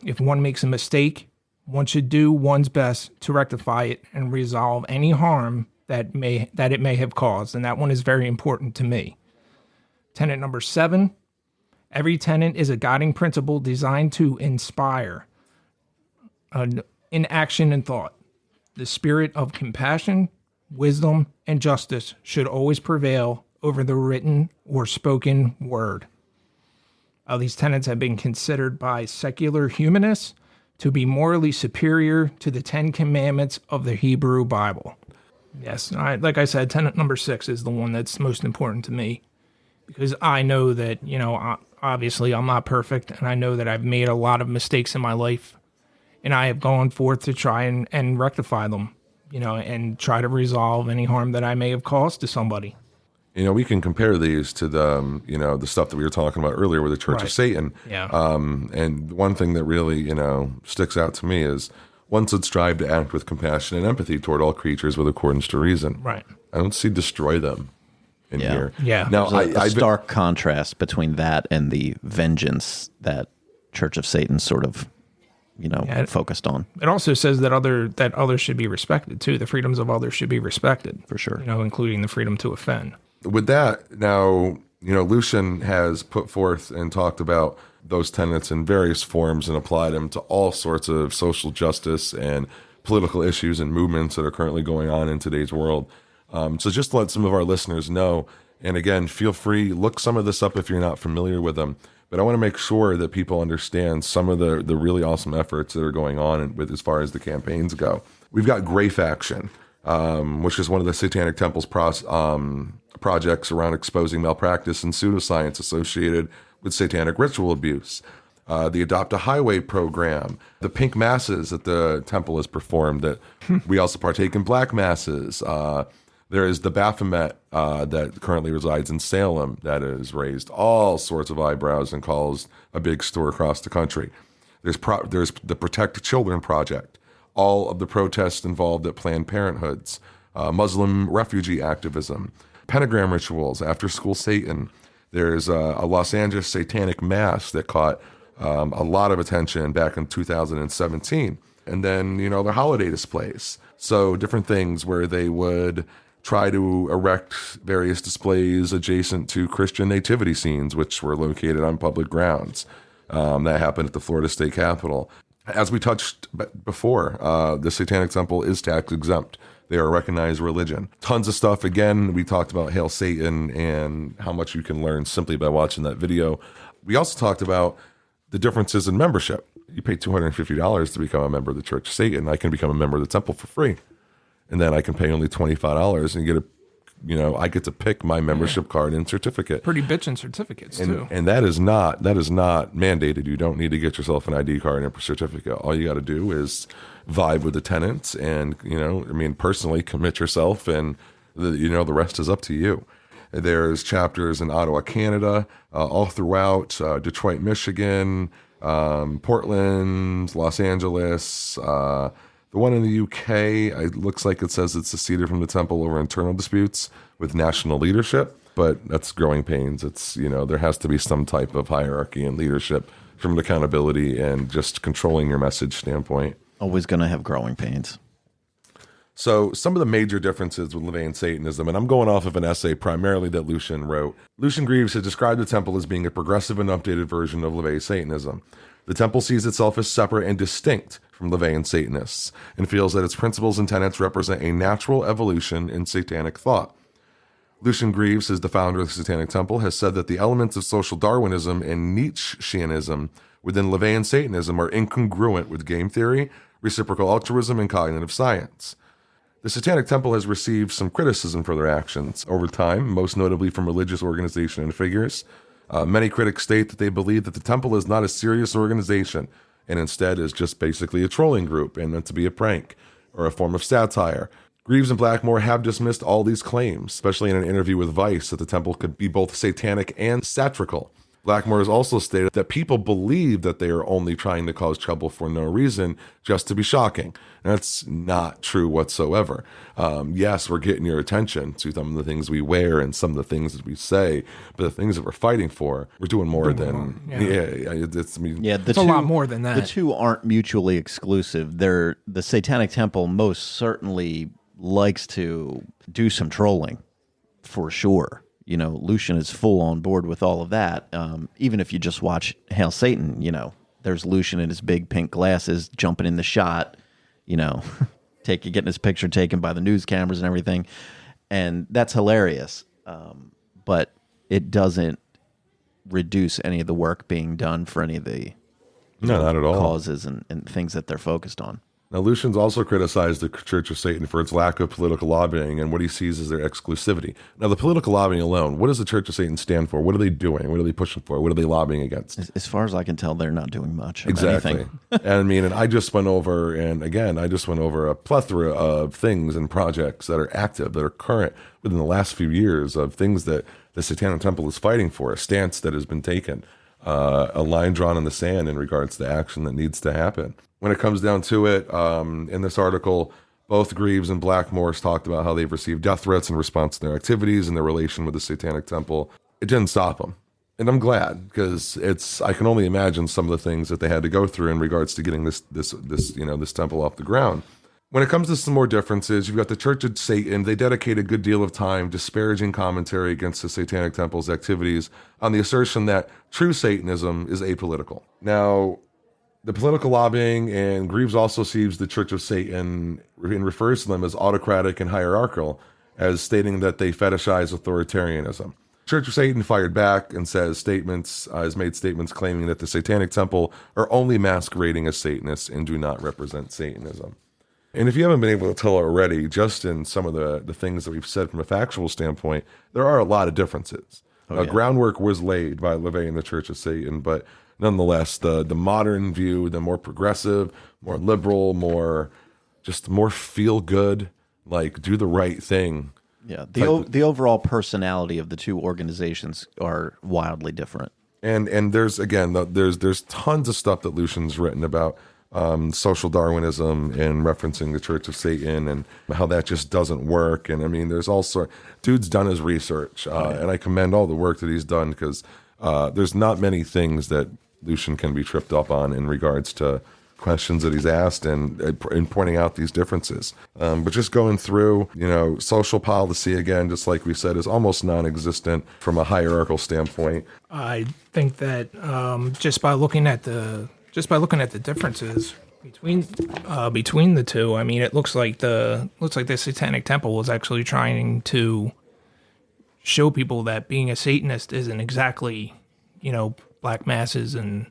If one makes a mistake, one should do one's best to rectify it and resolve any harm that it may have caused, and that one is very important to me. Tenet number 7, every tenet is a guiding principle designed to inspire in action and thought. The spirit of compassion, wisdom, and justice should always prevail over the written or spoken word. These tenets have been considered by secular humanists to be morally superior to the 10 Commandments of the Hebrew Bible. Yes, like I said, tenet number 6 is the one that's most important to me, because I know that, obviously I'm not perfect, and I know that I've made a lot of mistakes in my life, and I have gone forth to try and rectify them, and try to resolve any harm that I may have caused to somebody. We can compare these to the, the stuff that we were talking about earlier with the Church of Satan. Yeah. And one thing that really, sticks out to me is one should strive to act with compassion and empathy toward all creatures with accordance to reason. Right. I don't see destroy them in here. Yeah. Now, there's a stark contrast between that and the vengeance that Church of Satan sort of, focused on. It also says that others should be respected too. The freedoms of others should be respected. For sure. Including the freedom to offend. With that, now, Lucian has put forth and talked about those tenets in various forms and applied them to all sorts of social justice and political issues and movements that are currently going on in today's world. So just to let some of our listeners know, and again, feel free, look some of this up if you're not familiar with them. But I want to make sure that people understand some of the really awesome efforts that are going on with as far as the campaigns go. We've got Grey Faction, which is one of the Satanic Temple's projects around exposing malpractice and pseudoscience associated with satanic ritual abuse. The Adopt a Highway program, the pink masses that the temple has performed, that we also partake in black masses. There is the Baphomet that currently resides in Salem that has raised all sorts of eyebrows and caused a big stir across the country. There's the Protect Children Project, all of the protests involved at Planned Parenthoods, Muslim refugee activism, pentagram rituals, after-school Satan. There's a Los Angeles Satanic Mass that caught a lot of attention back in 2017. And then, the holiday displays. So different things where they would try to erect various displays adjacent to Christian nativity scenes, which were located on public grounds. That happened at the Florida State Capitol. As we touched before, the Satanic Temple is tax exempt. They are a recognized religion. Tons of stuff. Again, we talked about Hail Satan and how much you can learn simply by watching that video. We also talked about the differences in membership. You pay $250 to become a member of the Church of Satan. I can become a member of the temple for free. And then I can pay only $25 and get I get to pick my membership card and certificate. Pretty bitchin' certificates too. And that is not mandated. You don't need to get yourself an ID card and a certificate. All you got to do is vibe with the tenants and, personally commit yourself, and the rest is up to you. There's chapters in Ottawa, Canada, all throughout Detroit, Michigan, Portland, Los Angeles, the one in the UK, it looks like it says it's seceded from the temple over internal disputes with national leadership, but that's growing pains. It's, there has to be some type of hierarchy and leadership from an accountability and just controlling your message standpoint. Always going to have growing pains. So some of the major differences with LaVey and Satanism, and I'm going off of an essay primarily that Lucian wrote. Lucian Greaves has described the temple as being a progressive and updated version of LaVey's Satanism. The temple sees itself as separate and distinct from LaVey and Satanists, and feels that its principles and tenets represent a natural evolution in satanic thought. Lucian Greaves, as the founder of the Satanic Temple, has said that the elements of social Darwinism and Nietzscheanism within LaVey and Satanism are incongruent with game theory, reciprocal altruism, and cognitive science. The Satanic Temple has received some criticism for their actions over time, most notably from religious organizations and figures. Many critics state that they believe that the temple is not a serious organization and instead is just basically a trolling group and meant to be a prank or a form of satire. Greaves and Blackmore have dismissed all these claims, especially in an interview with Vice, that the temple could be both satanic and satirical. Blackmore has also stated that people believe that they are only trying to cause trouble for no reason, just to be shocking. And that's not true whatsoever. Yes, we're getting your attention to some of the things we wear and some of the things that we say, but the things that we're fighting for, we're doing more than... It's a lot more than that. The two aren't mutually exclusive. The Satanic Temple most certainly likes to do some trolling, for sure. Lucian is full on board with all of that. Even if you just watch Hail Satan, there's Lucian in his big pink glasses jumping in the shot, getting his picture taken by the news cameras and everything. And that's hilarious. But it doesn't reduce any of the work being done for any of the not at all. Causes and things that they're focused on. Now, Lucian's also criticized the Church of Satan for its lack of political lobbying and what he sees as their exclusivity. Now, the political lobbying alone, what does the Church of Satan stand for? What are they doing? What are they pushing for? What are they lobbying against? As far as I can tell, they're not doing much. Exactly. And I just went over, a plethora of things and projects that are active, that are current within the last few years, of things that the Satanic Temple is fighting for, a stance that has been taken, a line drawn in the sand in regards to action that needs to happen. When it comes down to it, in this article, both Greaves and Blackmore talked about how they've received death threats in response to their activities and their relation with the Satanic Temple. It didn't stop them. And I'm glad, because I can only imagine some of the things that they had to go through in regards to getting this temple off the ground. When it comes to some more differences, you've got the Church of Satan. They dedicate a good deal of time disparaging commentary against the Satanic Temple's activities on the assertion that true Satanism is apolitical. Now, the political lobbying, and Greaves also sees the Church of Satan and refers to them as autocratic and hierarchical, as stating that they fetishize authoritarianism. Church of Satan fired back and has made statements claiming that the Satanic Temple are only masquerading as Satanists and do not represent Satanism. And if you haven't been able to tell already, just in some of the things that we've said from a factual standpoint, there are a lot of differences. Groundwork was laid by LaVey and the Church of Satan, but nonetheless, the modern view, the more progressive, more liberal, more feel good, like do the right thing. Yeah, the overall personality of the two organizations are wildly different. And there's tons of stuff that Lucian's written about social Darwinism and referencing the Church of Satan and how that just doesn't work. And I mean, there's all sorts. Dude's done his research, and I commend all the work that he's done because there's not many things that Lucian can be tripped up on in regards to questions that he's asked and pointing out these differences. But just going through, social policy again, just like we said, is almost non-existent from a hierarchical standpoint. I think that just by looking at the differences between the two, I mean, it looks like the Satanic Temple was actually trying to show people that being a Satanist isn't exactly, black masses and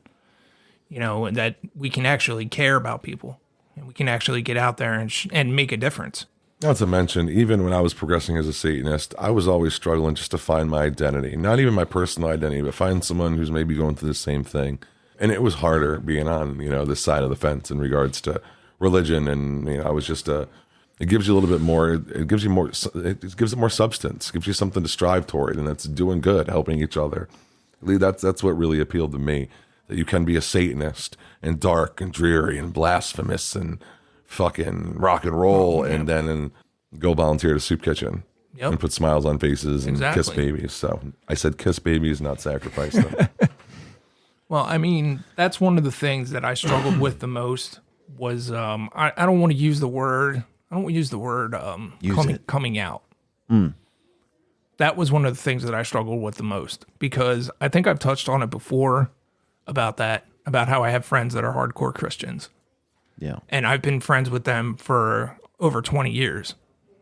that we can actually care about people and we can actually get out there and make a difference. Not to mention, even when I was progressing as a Satanist, I was always struggling just to find my identity. Not even my personal identity, but find someone who's maybe going through the same thing. And it was harder being on, this side of the fence in regards to religion. And, I was just, it gives you a little bit more, it gives it more substance, gives you something to strive toward. And that's doing good, helping each other. That's what really appealed to me. That you can be a Satanist and dark and dreary and blasphemous and fucking rock and roll and then go volunteer at a soup kitchen and put smiles on faces and kiss babies. So I said kiss babies, not sacrifice them. Well, I mean, that's one of the things that I struggled with the most was I don't want to use the word coming out. That was one of the things that I struggled with the most because I think I've touched on it before about how I have friends that are hardcore Christians. Yeah. And I've been friends with them for over 20 years.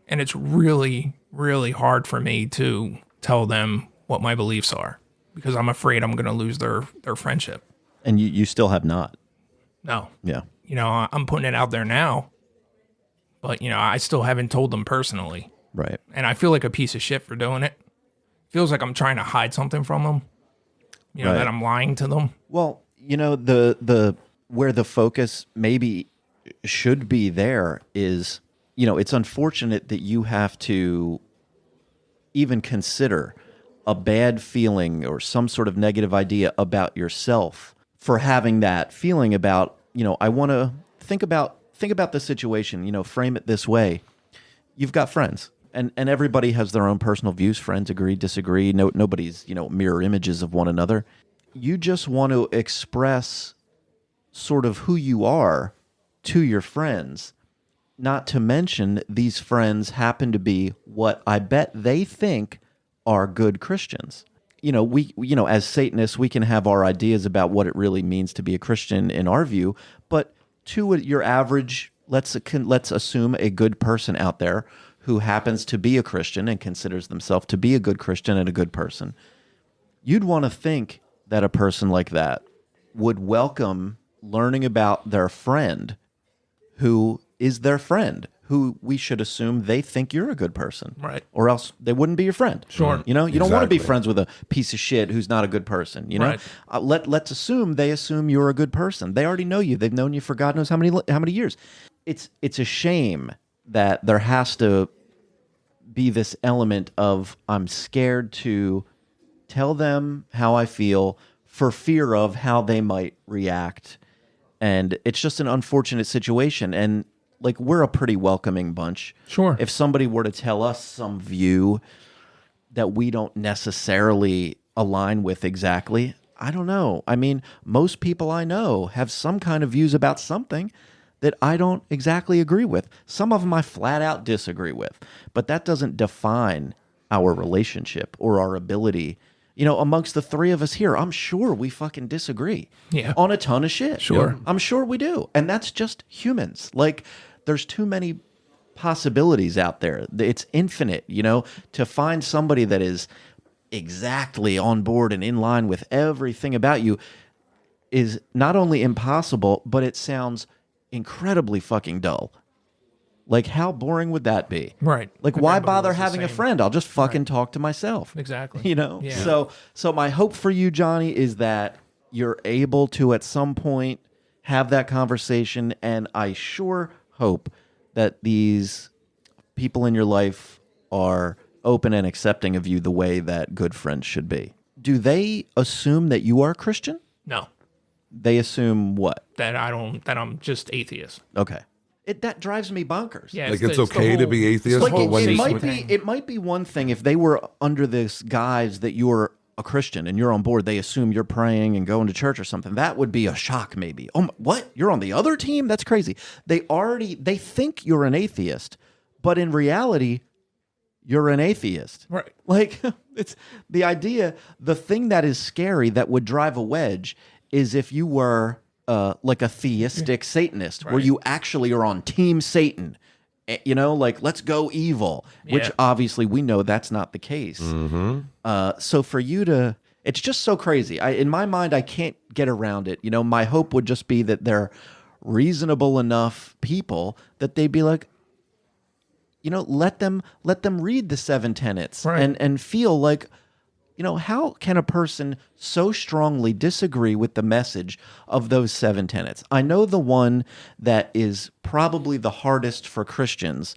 And it's really, really hard for me to tell them what my beliefs are because I'm afraid I'm going to lose their friendship. And you still have not? No. Yeah. I'm putting it out there now, but, I still haven't told them personally. Right. And I feel like a piece of shit for doing it. Feels like I'm trying to hide something from them. That I'm lying to them. Well, the where the focus maybe should be there is, it's unfortunate that you have to even consider a bad feeling or some sort of negative idea about yourself for having that feeling about, I want to think about the situation, frame it this way. You've got friends. And everybody has their own personal views. Friends agree, disagree. Nobody's, mirror images of one another. You just want to express sort of who you are to your friends. Not to mention these friends happen to be what I bet they think are good Christians. We as Satanists, we can have our ideas about what it really means to be a Christian in our view. But to your average, let's assume a good person out there who happens to be a Christian and considers themselves to be a good Christian and a good person, you'd want to think that a person like that would welcome learning about their friend who is their friend, who we should assume they think you're a good person. Right. Or else they wouldn't be your friend. Sure. You don't want to be friends with a piece of shit who's not a good person. Right. Let's assume they assume you're a good person. They already know you. They've known you for God knows how many years. It's a shame that there has to be this element of I'm scared to tell them how I feel for fear of how they might react. And it's just an unfortunate situation. And we're a pretty welcoming bunch. Sure. If somebody were to tell us some view that we don't necessarily align with exactly, I don't know. I mean, most people I know have some kind of views about something that I don't exactly agree with. Some of them I flat out disagree with, but that doesn't define our relationship or our ability. Amongst the three of us here, I'm sure we fucking disagree on a ton of shit. Sure. I'm sure we do. And that's just humans. There's too many possibilities out there. It's infinite, to find somebody that is exactly on board and in line with everything about you is not only impossible, but it sounds incredibly fucking dull. Like, how boring would that be? Right. Like, If why everybody bother was the having a same. friend? I'll just fucking talk to myself. Exactly. Yeah. So my hope for you, Johnny, is that you're able to at some point have that conversation, and I sure hope that these people in your life are open and accepting of you the way that good friends should be. Do they assume that you are Christian? No, They assume what? that I'm just atheist. Okay. That drives me bonkers. Yeah. Like, the it's okay to whole- be atheist, Like, but when it you might switch- be. It might be one thing if they were under this guise that you're a Christian and you're on board. They assume you're praying and going to church or something. That would be a shock, maybe. Oh, what? You're on the other team? That's crazy. They think you're an atheist, but in reality, you're an atheist. Right. Like, it's the idea. The thing that is scary that would drive a wedge is if you were like a theistic Satanist, where Right. you actually are on Team Satan. Like, let's go evil, which Yeah. obviously we know that's not the case. So for you to, it's just so crazy. In my mind, I can't get around it. My hope would just be that they're reasonable enough people that they'd be like, let them read the 7 tenets Right. and feel like, how can a person so strongly disagree with the message of those 7 tenets? I know the one that is probably the hardest for Christians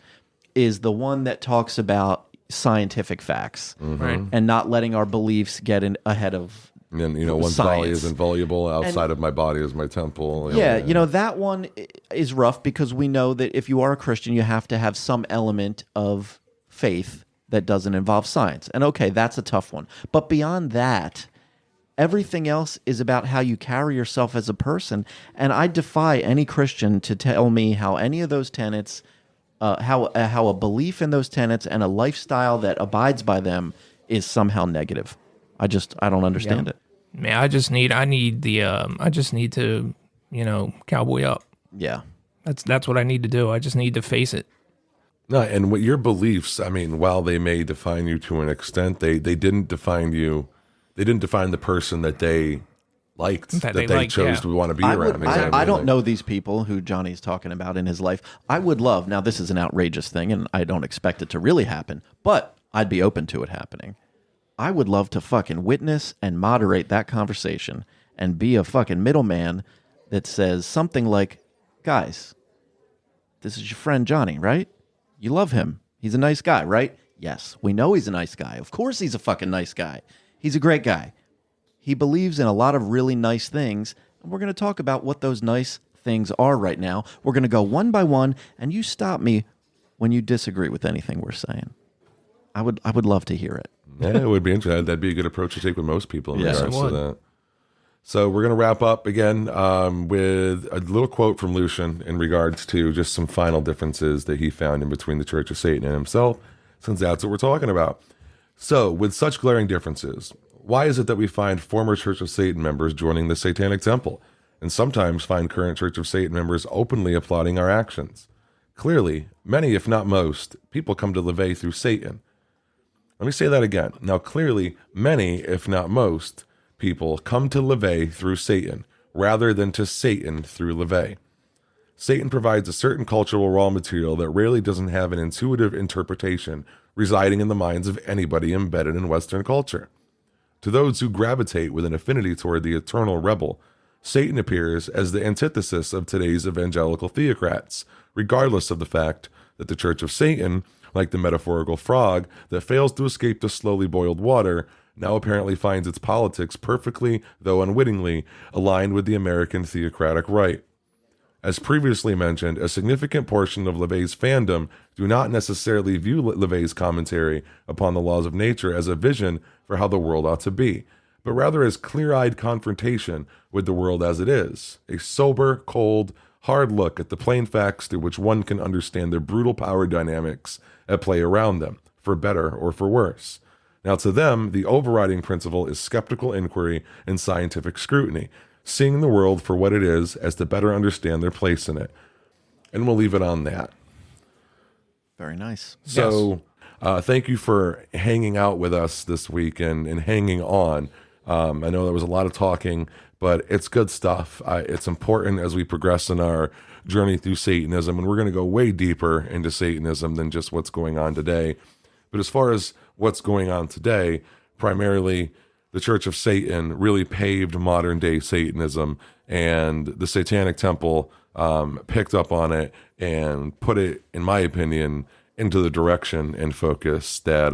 is the one that talks about scientific facts Right. and not letting our beliefs get ahead of And one's body science. is inviolable. Outside of my body is my temple. Yeah, that one is rough because we know that if you are a Christian, you have to have some element of faith that doesn't involve science. And okay, that's a tough one. But beyond that, everything else is about how you carry yourself as a person. And I defy any Christian to tell me how any of those tenets, how a belief in those tenets and a lifestyle that abides by them is somehow negative. I don't understand it. Man, I just need to, cowboy up. Yeah. That's what I need to do. I just need to face it. No, and what your beliefs, I mean, while they may define you to an extent, they didn't define you. They didn't define the person that they liked, That that they they liked, chose yeah. to want to be I around. Exactly. don't Like, know these people who Johnny's talking about in his life. I would love, now this is an outrageous thing and I don't expect it to really happen, but I'd be open to it happening. I would love to fucking witness and moderate that conversation and be a fucking middleman that says something like, guys, this is your friend Johnny, right? You love him. He's a nice guy, right? Yes, we know he's a nice guy. Of course he's a fucking nice guy. He's a great guy. He believes in a lot of really nice things, and we're going to talk about what those nice things are right now. We're going to go one by one, and you stop me when you disagree with anything we're saying. I would love to hear it. Yeah, it would be interesting. That'd be a good approach to take with most people in Yes, regards it to would. that. So we're going to wrap up again with a little quote from Lucian in regards to just some final differences that he found in between the Church of Satan and himself, since that's what we're talking about. So, with such glaring differences, why is it that we find former Church of Satan members joining the Satanic Temple, and sometimes find current Church of Satan members openly applauding our actions? Clearly, many, if not most, people come to LaVey through Satan. Let me say that again. Now, clearly, many, if not most, people come to LaVey through Satan, rather than to Satan through LaVey. Satan provides a certain cultural raw material that rarely doesn't have an intuitive interpretation residing in the minds of anybody embedded in Western culture. To those who gravitate with an affinity toward the eternal rebel, Satan appears as the antithesis of today's evangelical theocrats, regardless of the fact that the Church of Satan, like the metaphorical frog that fails to escape the slowly boiled water, now apparently finds its politics perfectly, though unwittingly, aligned with the American theocratic right. As previously mentioned, a significant portion of LaVey's fandom do not necessarily view LaVey's commentary upon the laws of nature as a vision for how the world ought to be, but rather as clear-eyed confrontation with the world as it is, a sober, cold, hard look at the plain facts through which one can understand the brutal power dynamics at play around them, for better or for worse. Now, to them, the overriding principle is skeptical inquiry and scientific scrutiny, seeing the world for what it is as to better understand their place in it. And we'll leave it on that. Very nice. So thank you for hanging out with us this week and hanging on. I know there was a lot of talking, but it's good stuff. It's important as we progress in our journey through Satanism, and we're going to go way deeper into Satanism than just what's going on today. But as far as what's going on today, primarily the Church of Satan really paved modern day Satanism, and the Satanic Temple picked up on it and put it, in my opinion, into the direction and focus that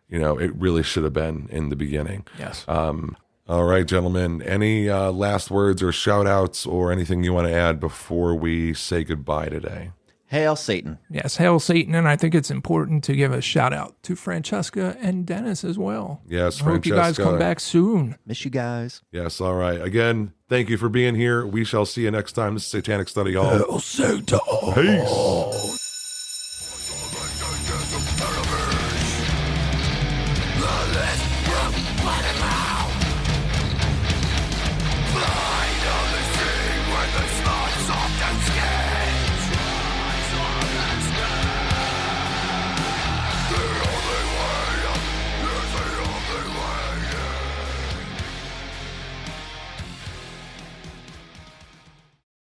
it really should have been in the beginning. Yes. All right, gentlemen, any last words or shout outs or anything you want to add before we say goodbye today? Hail Satan. Yes, hail Satan, and I think it's important to give a shout out to Francesca and Dennis as well. Yes, I hope you guys come back soon. Miss you guys. Yes, all right. Again, thank you for being here. We shall see you next time. This is Satanic Study Hall. Hail Satan. Peace. The list will